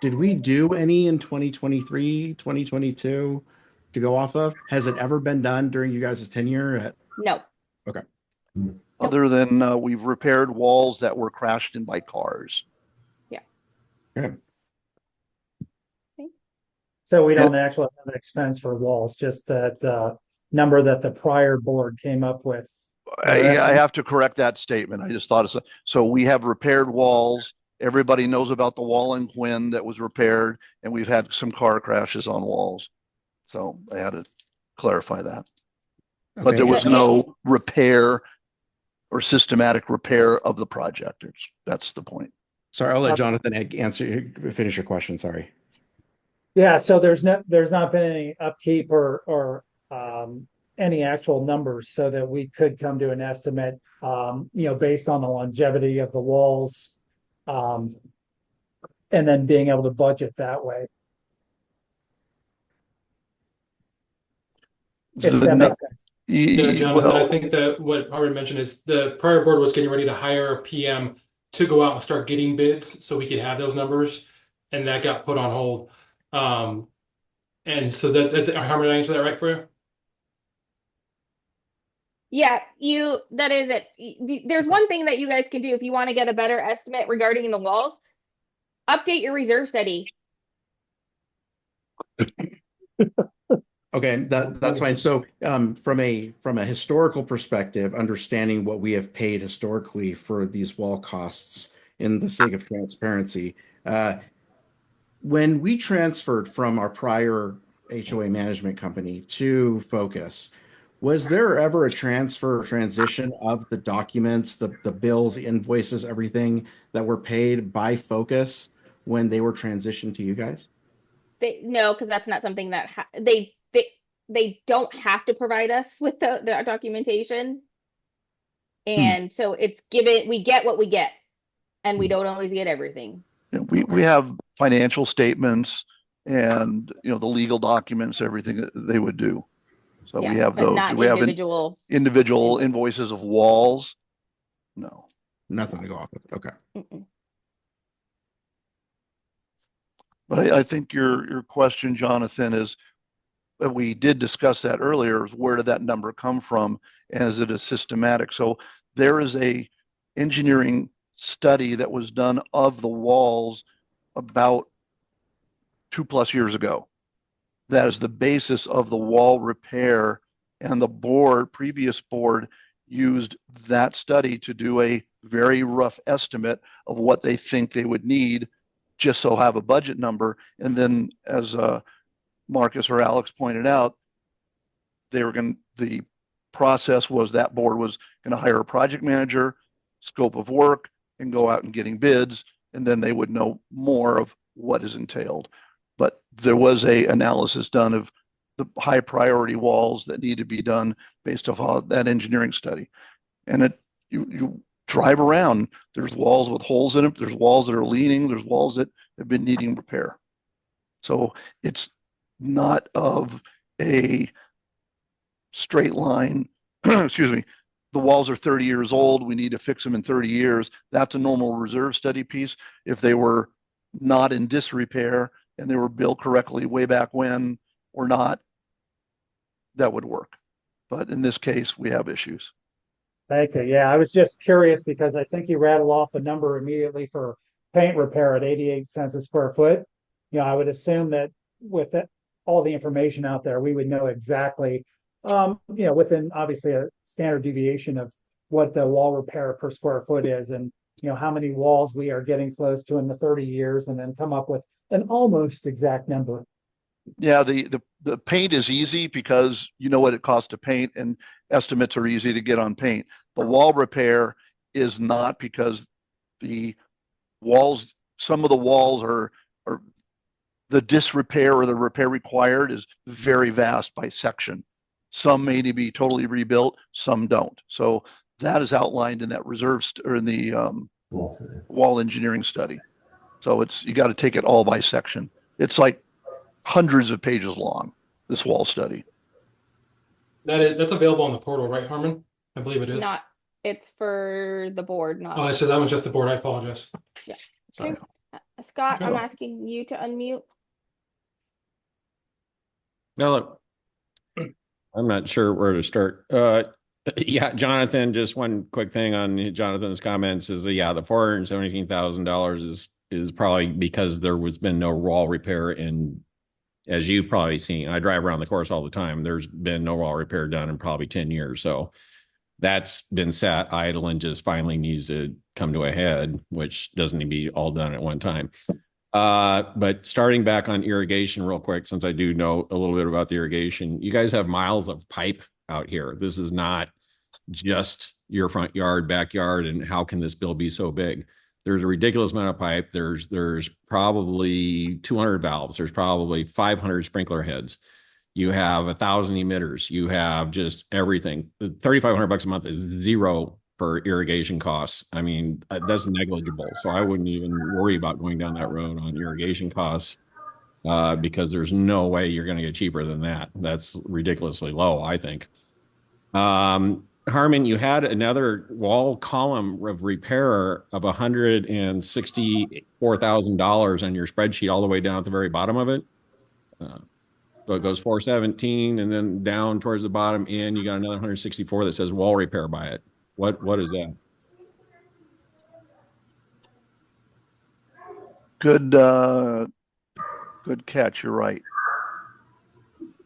did we do any in 2023, 2022 to go off of? Has it ever been done during you guys' tenure? No. Okay. Other than we've repaired walls that were crashed in by cars. Yeah. Okay. So we don't actually have an expense for walls, just that number that the prior board came up with. I have to correct that statement. I just thought of so we have repaired walls. Everybody knows about the wall in Quinn that was repaired, and we've had some car crashes on walls. So I had to clarify that. Okay. But there was no repair or systematic repair of the project. That's the point. Sorry, I'll let Jonathan finish your question. Sorry. Yeah, so there's not been any upkeep or any actual numbers so that we could come to an estimate, based on the longevity of the walls, and then being able to budget that way. If that makes sense. No, Jonathan, I think that what Howard mentioned is the prior board was getting ready to hire a PM to go out and start getting bids so we could have those numbers, and that got put on hold. And so how did I answer that right for you? Yeah, that is it. There's one thing that you guys can do if you want to get a better estimate regarding the walls. Update your reserve study. Okay, that's fine. So from a historical perspective, understanding what we have paid historically for these wall costs in the sake of transparency, when we transferred from our prior HOA management company to Focus, was there ever a transition of the documents, the bills, invoices, everything that were paid by Focus when they were transitioned to you guys? No, because that's not something that they don't have to provide us with the documentation. And so we get what we get, and we don't always get everything. We have financial statements and the legal documents, everything that they would do. So we have those. We have individual invoices of walls. No, nothing to go off of. Okay. But I think your question, Jonathan, is we did discuss that earlier. Is where did that number come from, and is it a systematic? So there is a engineering study that was done of the walls about 2+ years ago. That is the basis of the wall repair, and the previous board used that study to do a very rough estimate of what they think they would need, just so have a budget number. And then, as Marcus or Alex pointed out, the process was that board was going to hire a project manager, scope of work, and go out and getting bids, and then they would know more of what is entailed. But there was a analysis done of the high priority walls that need to be done based off that engineering study. And drive around. There's walls with holes in them. There's walls that are leaning. There's walls that have been needing repair. So it's not of a straight line. Excuse me. The walls are 30 years old. We need to fix them in 30 years. That's a normal reserve study piece. If they were not in disrepair and they were built correctly way back when or not, that would work. But in this case, we have issues. Thank you. Yeah, I was just curious because I think you rattled off a number immediately for paint repair at 88 cents a square foot. You know, I would assume that with that, all the information out there, we would know exactly, within obviously a standard deviation of what the wall repair per square foot is, and how many walls we are getting close to in the 30 years, and then come up with an almost exact number. Yeah, the paint is easy because you know what it costs to paint, and estimates are easy to get on paint. The wall repair is not, because the walls, some of the walls are the disrepair or the repair required is very vast by section. Some may need to be totally rebuilt, some don't. So that is outlined in that or in the wall engineering study. So you got to take it all by section. It's like hundreds of pages long, this wall study. That's available on the portal, right, Harmon? I believe it is. It's for the board, not. Oh, that one's just the board. I apologize. Yeah. Sorry. Okay. Scott, Okay. I'm asking you to unmute. Now, look, I'm not sure where to start. Yeah, Jonathan, just one quick thing on Jonathan's comments is, the $417,000 is probably because there was been no wall repair in, as you've probably seen. I drive around the course all the time. There's been no wall repair done in probably 10 years. So that's been sat idle and just finally needs to come to a head, which doesn't need to be all done at one time. But starting back on irrigation real quick, since I do know a little bit about the irrigation, you guys have miles of pipe out here. This is not just your front yard, backyard, and how can this bill be so big? There's a ridiculous amount of pipe. There's probably 200 valves. There's probably 500 sprinkler heads. You have 1,000 emitters. You have just everything. $3,500 a month is zero for irrigation costs. I mean, that's negligible. So I wouldn't even worry about going down that road on irrigation costs because there's no way you're going to get cheaper than that. That's ridiculously low, I think. Harmon, you had another wall column of repair of $164,000 on your spreadsheet all the way down at the very bottom of it. So it goes 417 and then down towards the bottom, and you got another 164 that says wall repair by it. What is that? Good catch. You're right.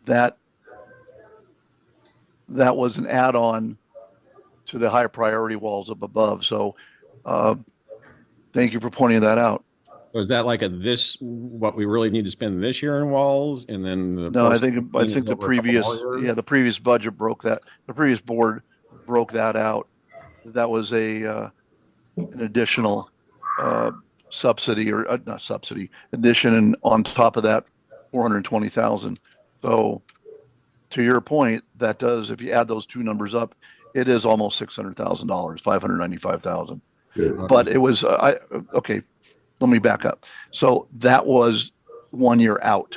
That was an add-on to the higher priority walls up above. So thank you for pointing that out. So is that like what we really need to spend this year in walls, and then I think the previous budget broke that. The previous board broke that out. That was an additional subsidy, or not subsidy, addition, and on top of that, 420,000. So to your point, that does, if you add those two numbers up, it is almost $600,000, 595,000. But it was okay. Let me back up. So that was 1 year out.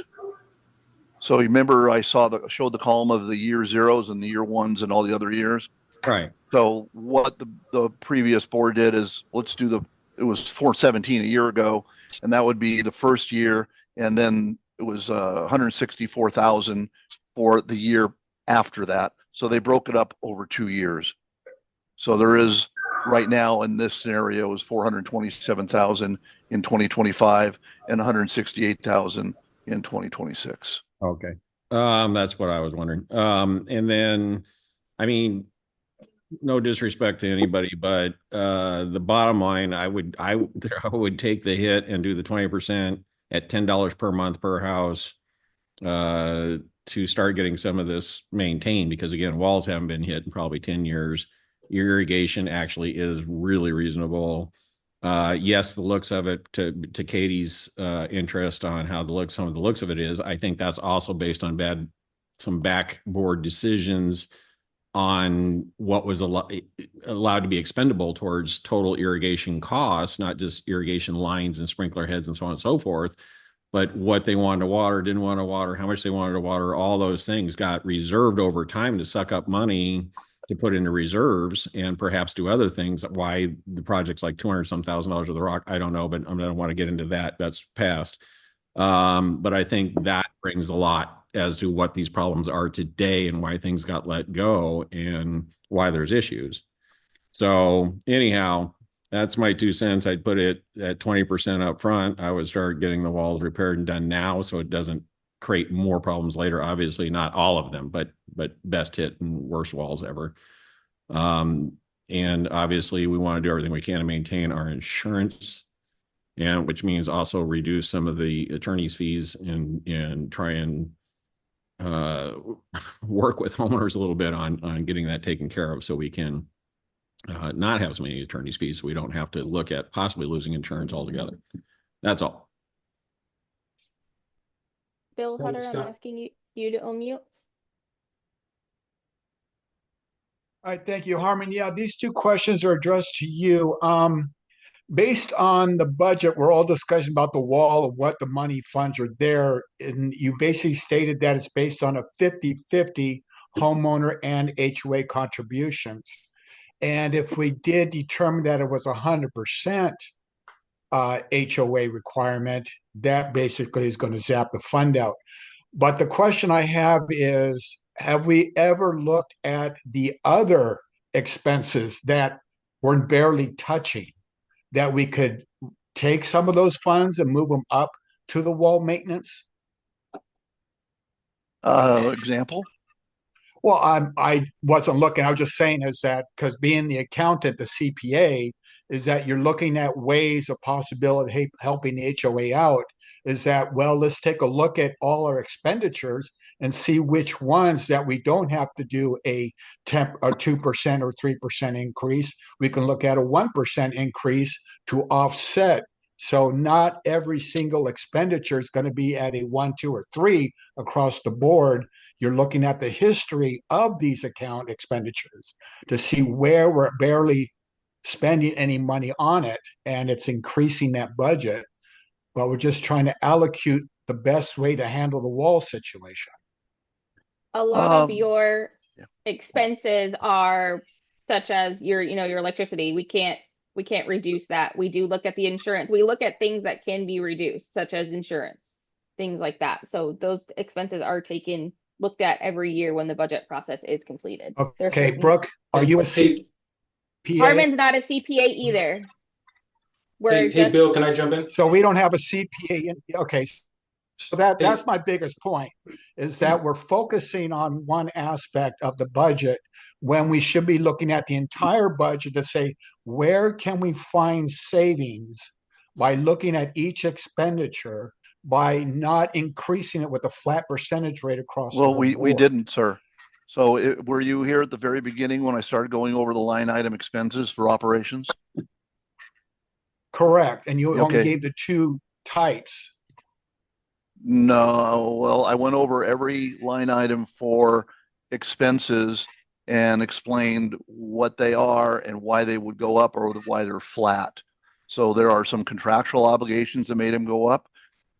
So you remember I showed the column of the year zeros and the year ones and all the other years. Right. So what the previous board did is it was 417 a year ago, and that would be the first year, and then it was 164,000 for the year after that. So they broke it up over 2 years. So there is right now in this scenario is 427,000 in 2025 and 168,000 in 2026. Okay. That's what I was wondering. And then, I mean, no disrespect to anybody, but the bottom line, I would take the hit and do the 20% at $10 per month per house to start getting some of this maintained, because again, walls haven't been hit in probably 10 years. Irrigation actually is really reasonable. Yes, the looks of it, to Katie's interest on how some of the looks of it is, I think that's also based on some backboard decisions on what was allowed to be expendable towards total irrigation costs, not just irrigation lines and sprinkler heads and so on and so forth, but what they wanted to water, didn't want to water, how much they wanted to water, all those things got reserved over time to suck up money to put into reserves and perhaps do other things. Why the project's like 200 some $1,000 of the rock, I don't know, but I don't want to get into that. That's past. But I think that brings a lot as to what these problems are today and why things got let go and why there's issues. So anyhow, that's my 2 cents. I'd put it at 20% up front. I would start getting the walls repaired and done now so it doesn't create more problems later. Obviously not all of them, but best hit and worst walls ever. And obviously we want to do everything we can to maintain our insurance, and which means also reduce some of the attorney's fees and try and work with homeowners a little bit on getting that taken care of so we can not have so many attorney's fees so we don't have to look at possibly losing insurance altogether. That's all. Bill Hutter, Thanks, I'm Scott. asking you to unmute. All right, thank you, Harmon. Yeah, these 2 questions are addressed to you. Based on the budget, we're all discussing about the wall of what the money funds are there. And you basically stated that it's based on a 50-50 homeowner and HOA contributions. And if we did determine that it was 100% HOA requirement, that basically is going to zap the fund out. But the question I have is, have we ever looked at the other expenses that we're barely touching, that we could take some of those funds and move them up to the wall maintenance? Example? Well, I wasn't looking. I was just saying is that because being the accountant, the CPA, is that you're looking at ways of possibility of helping the HOA out. Is that, well, let's take a look at all our expenditures and see which ones that we don't have to do a 2% or 3% increase. We can look at a 1% increase to offset. So not every single expenditure is going to be at a 1, 2, or 3 across the board. You're looking at the history of these account expenditures to see where we're barely spending any money on it, and it's increasing that budget. But we're just trying to allocate the best way to handle the wall situation. A lot of your expenses are such as your electricity. We can't reduce that. We do look at the insurance. We look at things that can be reduced, such as insurance, things like that. So those expenses are looked at every year when the budget process is completed. Okay, Brooke, are you a CPA? Harmon's not a CPA either. Hey, Bill, can I jump in? So we don't have a CPA. Okay, so that's my biggest point, is that we're focusing on one aspect of the budget when we should be looking at the entire budget to say, where can we find savings by looking at each expenditure, by not increasing it with a flat percentage rate across the board? Well, we didn't, sir. So were you here at the very beginning when I started going over the line item expenses for operations? Correct. And you only gave the 2 types. No, well, I went over every line item for expenses and explained what they are and why they would go up or why they're flat. So there are some contractual obligations that made them go up.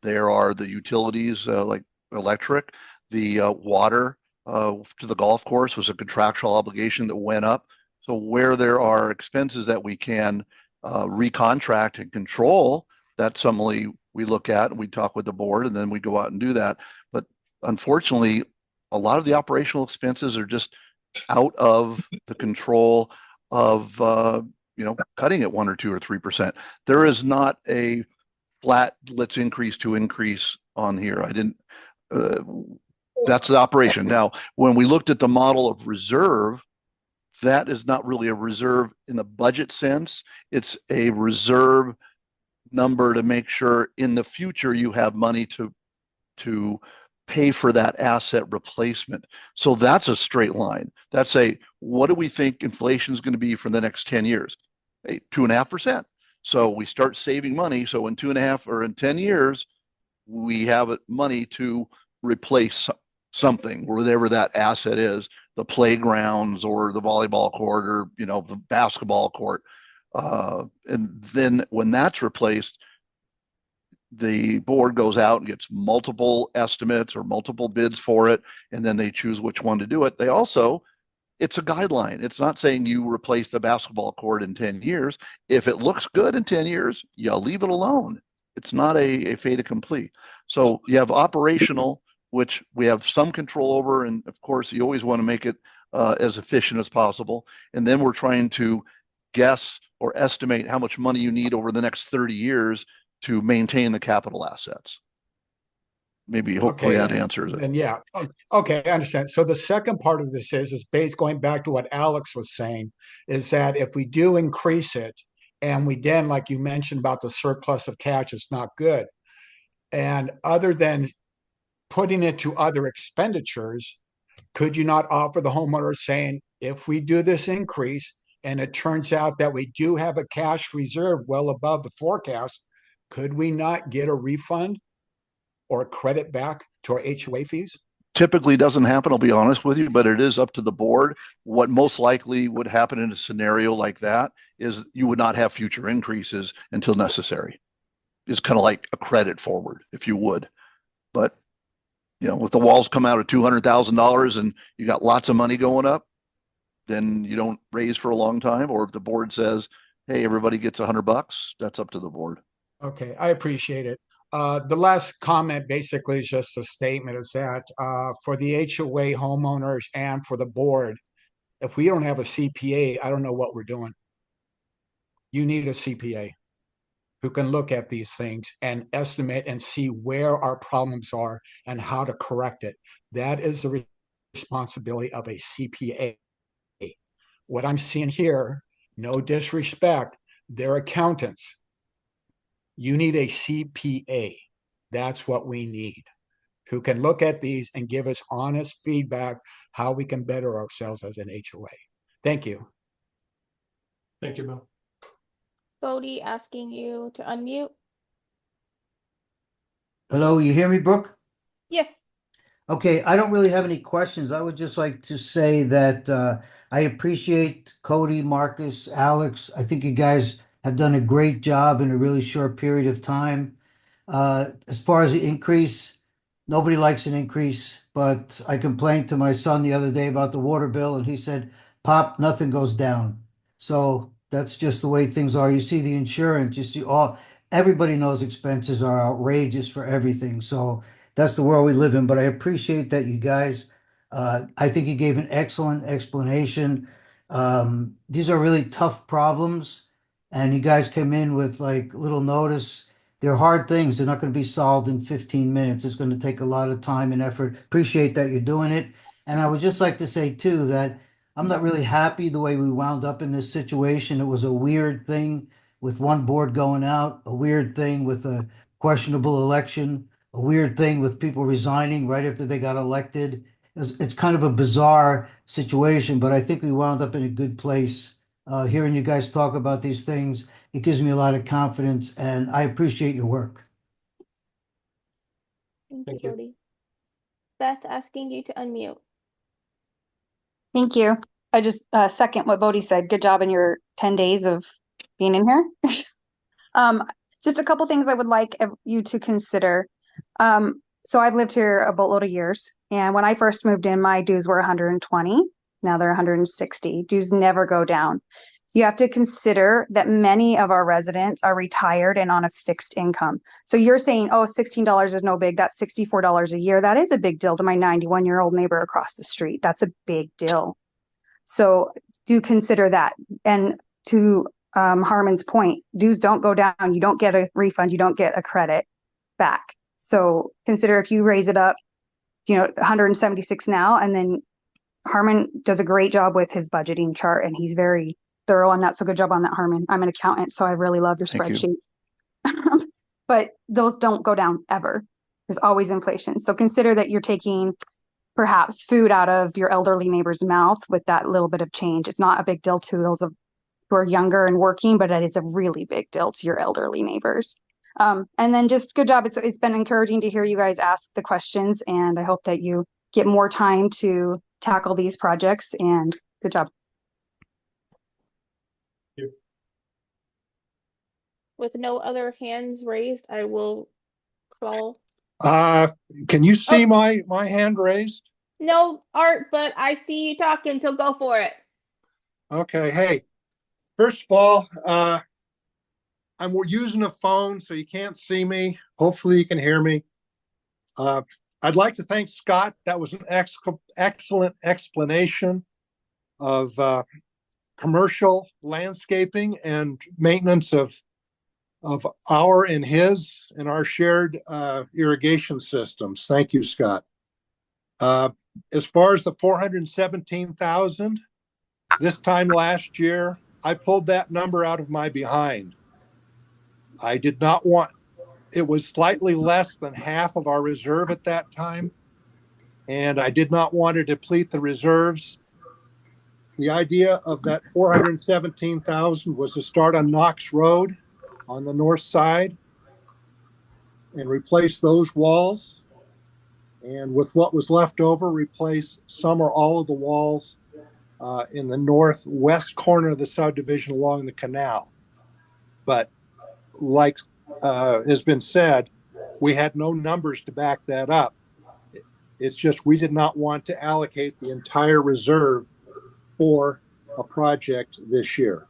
There are the utilities like electric, the water to the golf course was a contractual obligation that went up. So where there are expenses that we can recontract and control, that's something we look at and we talk with the board and then we go out and do that. But unfortunately, a lot of the operational expenses are just out of the control of cutting at 1 or 2 or 3%. There is not a flat let's increase to increase on here. That's the operation. Now, when we looked at the model of reserve, that is not really a reserve in the budget sense. It's a reserve number to make sure in the future you have money to pay for that asset replacement. So that's a straight line. That's what do we think inflation is going to be for the next 10 years? 2.5%. So we start saving money. So in 2.5 or in 10 years, we have money to replace something, whatever that asset is, the playgrounds or the volleyball court or, the basketball court. And then when that's replaced, the board goes out and gets multiple estimates or multiple bids for it, and then they choose which one to do it. It's a guideline. It's not saying you replace the basketball court in 10 years. If it looks good in 10 years, you leave it alone. It's not a fait accompli. So you have operational, which we have some control over. And of course, you always want to make it as efficient as possible. And then we're trying to guess or estimate how much money you need over the next 30 years to maintain the capital assets. Maybe hopefully that answers it. And yeah, okay, I understand. So the second part of this is based going back to what Alex was saying, is that if we do increase it, and we then, like you mentioned about the surplus of cash, it's not good. And other than putting it to other expenditures, could you not offer the homeowner saying, if we do this increase and it turns out that we do have a cash reserve well above the forecast, could we not get a refund or a credit back to our HOA fees? Typically doesn't happen, I'll be honest with you, but it is up to the board. What most likely would happen in a scenario like that is you would not have future increases until necessary. It's kind of like a credit forward, if you would. But, if the walls come out at $200,000 and you got lots of money going up, then you don't raise for a long time. Or if the board says, hey, everybody gets $100, that's up to the board. Okay, I appreciate it. The last comment basically is just a statement, is that for the HOA homeowners and for the board, if we don't have a CPA, I don't know what we're doing. You need a CPA who can look at these things and estimate and see where our problems are and how to correct it. That is the responsibility of a CPA. What I'm seeing here, no disrespect, they're accountants. You need a CPA. That's what we need, who can look at these and give us honest feedback how we can better ourselves as an HOA. Thank you. Thank you, Bill. Cody asking you to unmute. Hello, you hear me, Brooke? Yes. Okay, I don't really have any questions. I would just like to say that I appreciate Cody, Marcus, Alex. I think you guys have done a great job in a really short period of time. As far as the increase, nobody likes an increase, but I complained to my son the other day about the water bill, and he said, Pop, nothing goes down. So that's just the way things are. You see the insurance, you see everybody knows expenses are outrageous for everything. So that's the world we live in. But I appreciate that you guys, I think you gave an excellent explanation. These are really tough problems, and you guys came in with like little notice. They're hard things. They're not going to be solved in 15 minutes. It's going to take a lot of time and effort. Appreciate that you're doing it. And I would just like to say too that I'm not really happy the way we wound up in this situation. It was a weird thing with one board going out, a weird thing with a questionable election, a weird thing with people resigning right after they got elected. It's kind of a bizarre situation, but I think we wound up in a good place. Hearing you guys talk about these things, it gives me a lot of confidence, and I appreciate your work. Thank you, Cody. Beth asking you to unmute. Thank you. I just second what Bodhi said. Good job in your 10 days of being in here. Just a couple things I would like you to consider. So I've lived here a boatload of years, and when I first moved in, my dues were 120. Now they're 160. Dues never go down. You have to consider that many of our residents are retired and on a fixed income. So you're saying, oh, $16 is no big. That's $64 a year. That is a big deal to my 91-year-old neighbor across the street. That's a big deal. So do consider that. And to Harmon's point, dues don't go down. You don't get a refund. You don't get a credit back. So consider if you raise it up, 176 now, and then Harmon does a great job with his budgeting chart, and he's very thorough on that. So good job on that, Harmon. I'm an accountant, so I really love your spreadsheet. But those don't go down ever. There's always inflation. So consider that you're taking perhaps food out of your elderly neighbor's mouth with that little bit of change. It's not a big deal to those who are younger and working, but it is a really big deal to your elderly neighbors. And then just good job. It's been encouraging to hear you guys ask the questions, and I hope that you get more time to tackle these projects, and good job. With no other hands raised, I will call. Can you see Oh. my hand raised? No, Art, but I see you talking, so go for it. Okay. Hey, first of all, I'm using a phone, so you can't see me. Hopefully you can hear me. I'd like to thank Scott. That was an excellent explanation of commercial landscaping and maintenance of our and his and our shared irrigation systems. Thank you, Scott. As far as the 417,000, this time last year, I pulled that number out of my behind. I did not want, it was slightly less than half of our reserve at that time, and I did not want to deplete the reserves. The idea of that 417,000 was to start on Knox Road on the north side and replace those walls. And with what was left over, replace some or all of the walls in the northwest corner of the subdivision along the canal. But like has been said, we had no numbers to back that up. It's just we did not want to allocate the entire reserve for a project this year.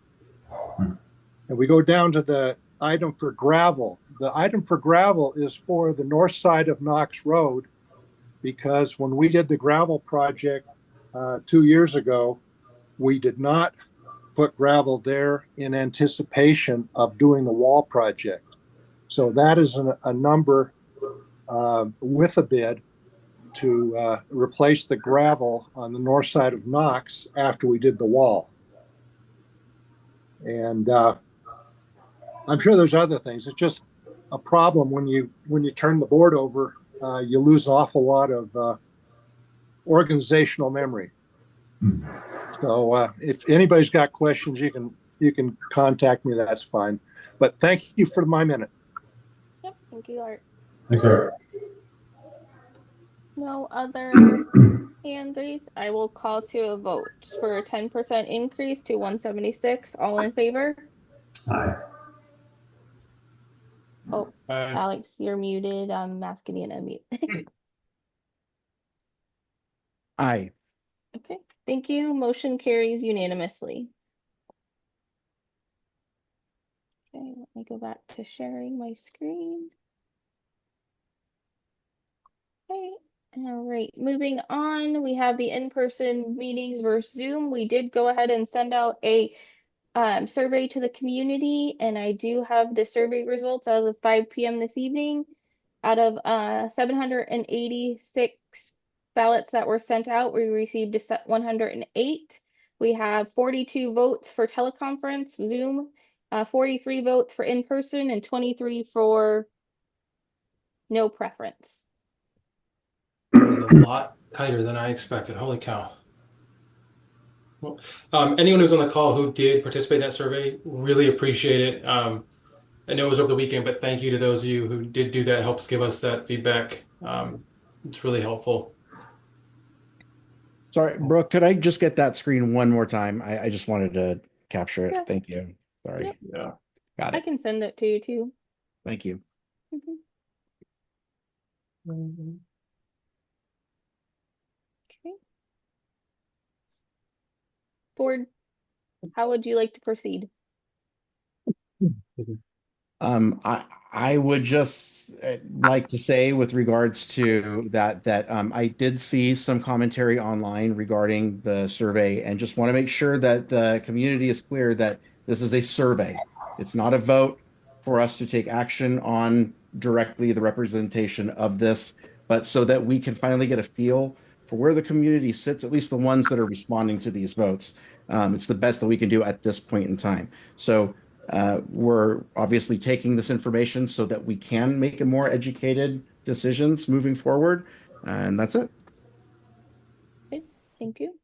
And we go down to the item for gravel. The item for gravel is for the north side of Knox Road, because when we did the gravel project 2 years ago, we did not put gravel there in anticipation of doing the wall project. So that is a number with a bid to replace the gravel on the north side of Knox after we did the wall. And I'm sure there's other things. It's just a problem when you turn the board over, you lose an awful lot of organizational memory. So if anybody's got questions, you can contact me. That's fine. But thank you for my minute. Yep, thank you, Art. Thanks, Art. No other hand raised. I will call to a vote for a 10% increase to 176. All in favor? Aye. Oh, Alex, you're muted. I'm asking you to unmute. Aye. Okay, thank you. Motion carries unanimously. Okay, let me go back to sharing my screen. Okay, all right, moving on. We have the in-person meetings versus Zoom. We did go ahead and send out a survey to the community, and I do have the survey results as of 5 p.m. this evening. Out of 786 ballots that were sent out, we received 108. We have 42 votes for teleconference, Zoom, 43 votes for in-person, and 23 for no preference. It was a lot tighter than I expected. Holy cow. Well, anyone who's on the call who did participate in that survey, really appreciate it. I know it was over the weekend, but thank you to those of you who did do that. It helps give us that feedback. It's really helpful. Sorry, Brooke, could I just get that screen one more time? I just wanted to capture it. Yeah. Thank you. Sorry. Yep. Yeah. Got I it. can send it to you too. Thank you. Okay. Board, how would you like to proceed? I would just like to say with regards to that I did see some commentary online regarding the survey, and just want to make sure that the community is clear that this is a survey. It's not a vote for us to take action on directly the representation of this, but so that we can finally get a feel for where the community sits, at least the ones that are responding to these votes. It's the best that we can do at this point in time. So we're obviously taking this information so that we can make a more educated decisions moving forward. And that's it. Okay, thank you.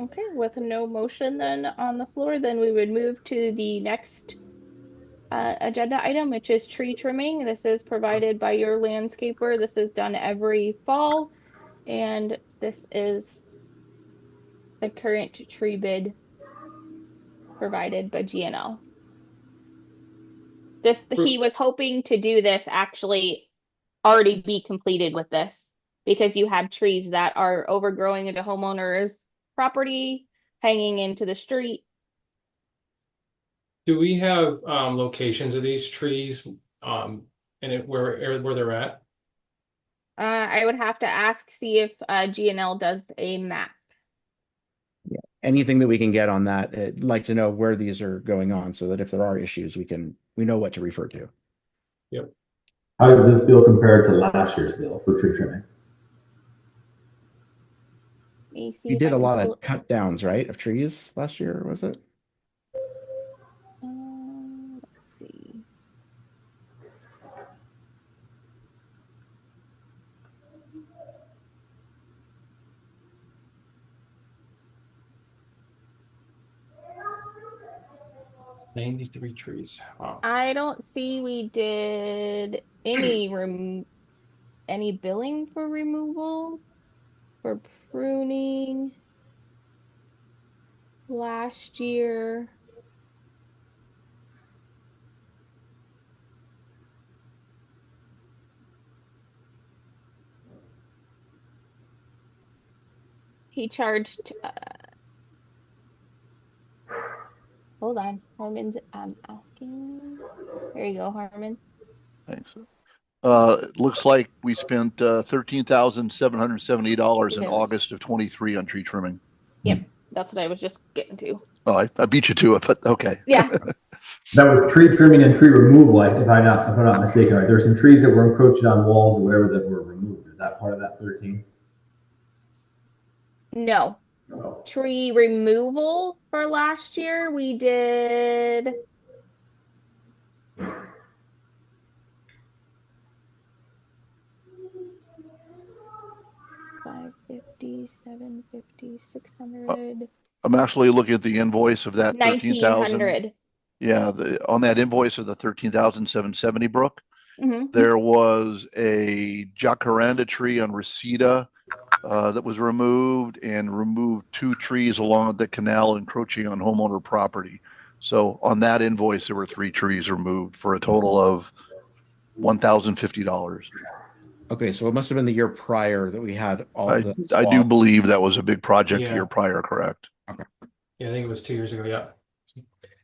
Okay, with no motion then on the floor, then we would move to the next agenda item, which is tree trimming. This is provided by your landscaper. This is done every fall, and this is the current tree bid provided by GNL. He was hoping to do this actually already be completed with this because you have trees that are overgrowing into homeowners' property, hanging into the street. Do we have locations of these trees and where they're at? I would have to ask, see if GNL does a map. Yeah, anything that we can get on that, I'd like to know where these are going on so that if there are issues, we know what to refer to. Yep. How does this bill compare to last year's bill for tree trimming? You did a lot of cut downs, right, of trees last year, was it? Let's see. $93 trees. Wow. I don't see we did any billing for removal for pruning last year. He charged hold on, Harmon's asking. There you go, Harmon. Thanks. It looks like we spent $13,770 in August of 23 on tree trimming. Yep, that's what I was just getting to. Oh, I beat you to it, but okay. Yeah. That was tree trimming and tree removal, if I'm not mistaken, right? There were some trees that were encroaching on walls or whatever that were removed. Is that part of that 13? No. Oh. Tree removal for last year, we did $550, $750, $600. I'm actually looking at the invoice of that 1,900. Yeah, on that invoice of the 13,770, Brooke, Mm-hmm. there was a jacaranda tree on Reseda that was removed, and removed 2 trees along the canal encroaching on homeowner property. So on that invoice, there were 3 trees removed for a total of $1,050. Okay, so it must have been the year prior that we had all the. I do believe that was a big project Yeah. year prior, correct? Okay. Yeah, I think it was 2 years ago. Yeah.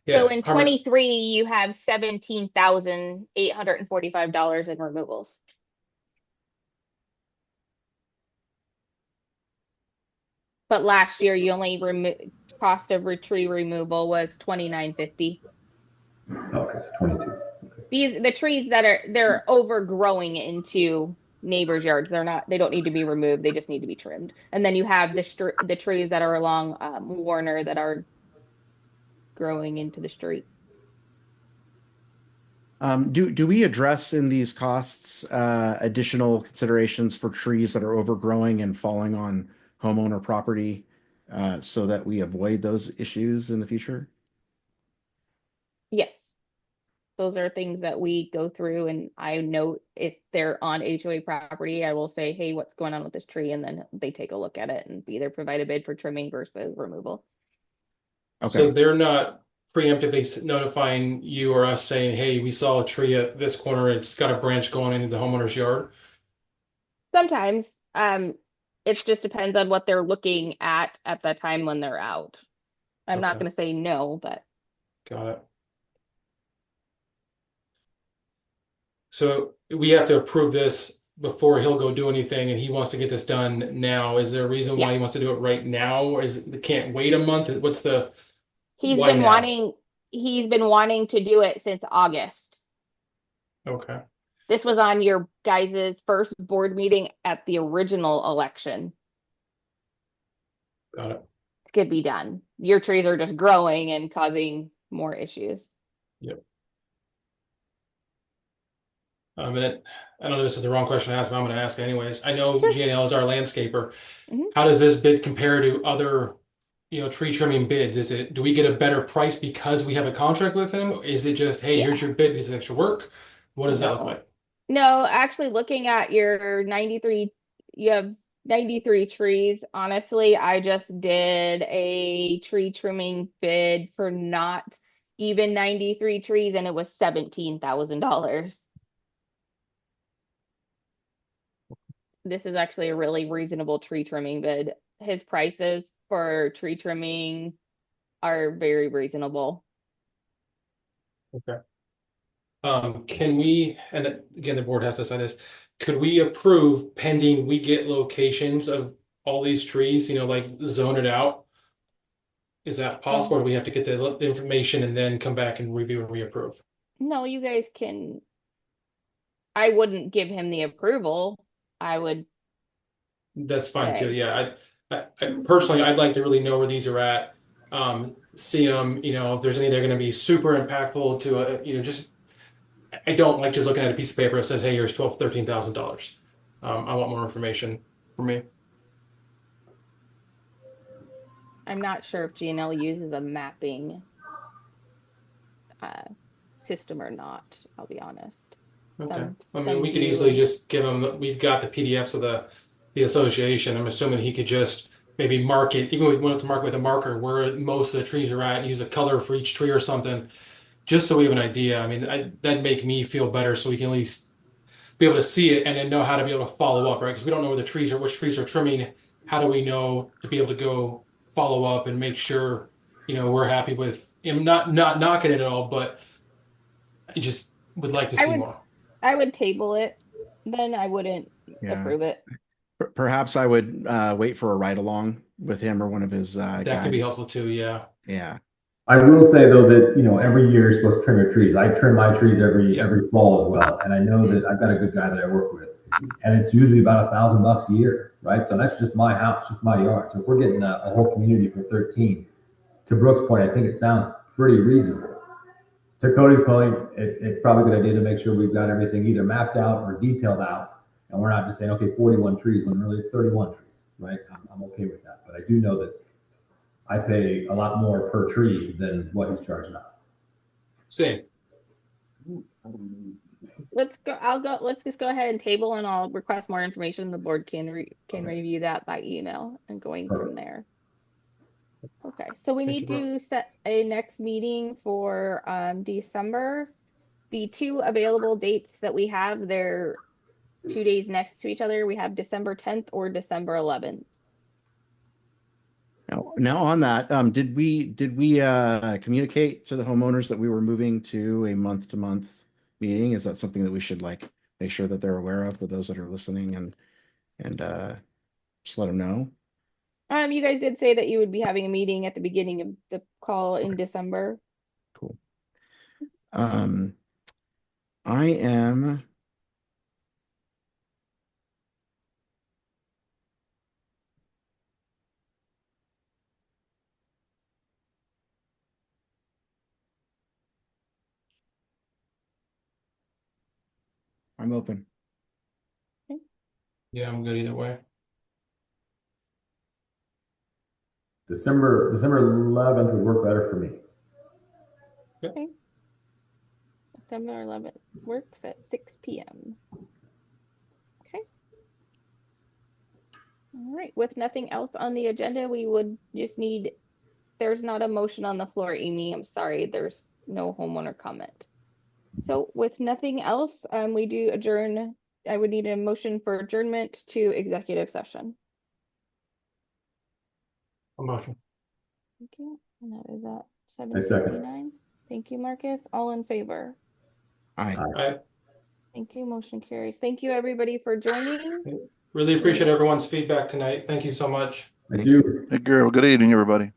So in 23, you have $17,845 in removals. But last year, you only cost of tree removal was $2,950. Okay, so 22. The trees that they're overgrowing into neighbors' yards. They don't need to be removed. They just need to be trimmed. And then you have the trees that are along Warner that are growing into the street. Do we address in these costs additional considerations for trees that are overgrowing and falling on homeowner property so that we avoid those issues in the future? Yes. Those are things that we go through, and I note if they're on HOA property, I will say, hey, what's going on with this tree? And then they take a look at it and either provide a bid for trimming versus removal. Okay. So they're not preemptively notifying you or us saying, hey, we saw a tree at this corner, it's got a branch going into the homeowner's yard? Sometimes. It just depends on what they're looking at the time when they're out. I'm not going to say no, but. Got it. So we have to approve this before he'll go do anything, and he wants to get this done now. Is there a reason why he wants to do it right now, or can't wait a month? What's the He's been wanting to do it since August. Okay. This was on your guys' first board meeting at the original election. Got it. It could be done. Your trees are just growing and causing more issues. Yep. And I know this is the wrong question to ask, but I'm going to ask anyways. I know GNL is our landscaper. Mm-hmm. How does this bid compare to other tree trimming bids? Do we get a better price because we have a contract with him? Is it just, hey, here's your bid because of extra work? What does that look like? No, actually looking at your 93, you have 93 trees. Honestly, I just did a tree trimming bid for not even 93 trees and it was $17,000. This is actually a really reasonable tree trimming bid. His prices for tree trimming are very reasonable. Okay. Can we, and again, the board has to sign this, could we approve pending we get locations of all these trees, like zone it out? Is that possible? Or do we have to get the information and then come back and review and reapprove? No, you guys can. I wouldn't give him the approval. I would. That's fine too. Yeah. I personally, I'd like to really know where these are at. See them, if there's any, they're going to be super impactful to just, I don't like just looking at a piece of paper that says, hey, here's $13,000. I want more information for me. I'm not sure if GNL uses a mapping system or not, I'll be honest. Okay. We could easily just give him, we've got the PDFs of the association. I'm assuming he could just maybe mark it, even if we wanted to mark with a marker where most of the trees are at, and use a color for each tree or something, just so we have an idea. That'd make me feel better so we can at least be able to see it and then know how to be able to follow up, right? Because we don't know where the trees are, which trees are trimming. How do we know to be able to go follow up and make sure, we're happy with, not knocking it at all, but I just would like to see more. I would table it. Then I wouldn't approve it. Perhaps I would wait for a ride along with him or one of his That guides. could be helpful too. Yeah. Yeah. I will say though that every year you're supposed to trim your trees. I trim my trees every fall as well, and I know that I've got a good guy that I work with, and it's usually about $1,000 a year, right? So that's just my house, just my yard. So if we're getting a whole community for 13, to Brooke's point, I think it sounds pretty reasonable. To Cody's point, it's probably a good idea to make sure we've got everything either mapped out or detailed out, and we're not just saying, okay, 41 trees when really it's 31 trees, right? I'm okay with that, but I do know that I pay a lot more per tree than what he's charging us. Same. Let's just go ahead and table, and I'll request more information. The board can review that by email and going from there. Okay, so we need to set a next meeting for December. The two available dates that we have, they're 2 days next to each other. We have December 10th or December 11th. Now on that, did we communicate to the homeowners that we were moving to a month-to-month meeting? Is that something that we should make sure that they're aware of, for those that are listening, and just let them know? You guys did say that you would be having a meeting at the beginning of the call in December. Cool. I am. I'm open. Okay. Yeah, I'm good either way. December 11th would work better for me. Okay. December 11th works at 6 p.m. Okay. All right. With nothing else on the agenda, we would just need, there's not a motion on the floor, Amy. I'm sorry. There's no homeowner comment. So with nothing else, we do adjourn. I would need a motion for adjournment to executive session. A motion. Thank you. And that is at I second. 7:59. Thank you, Marcus. All in favor? Aye. Aye. Thank you. Motion carries. Thank you, everybody, for joining. Really appreciate everyone's feedback tonight. Thank you so much. Thank you. Hey, Gary, good evening, everybody.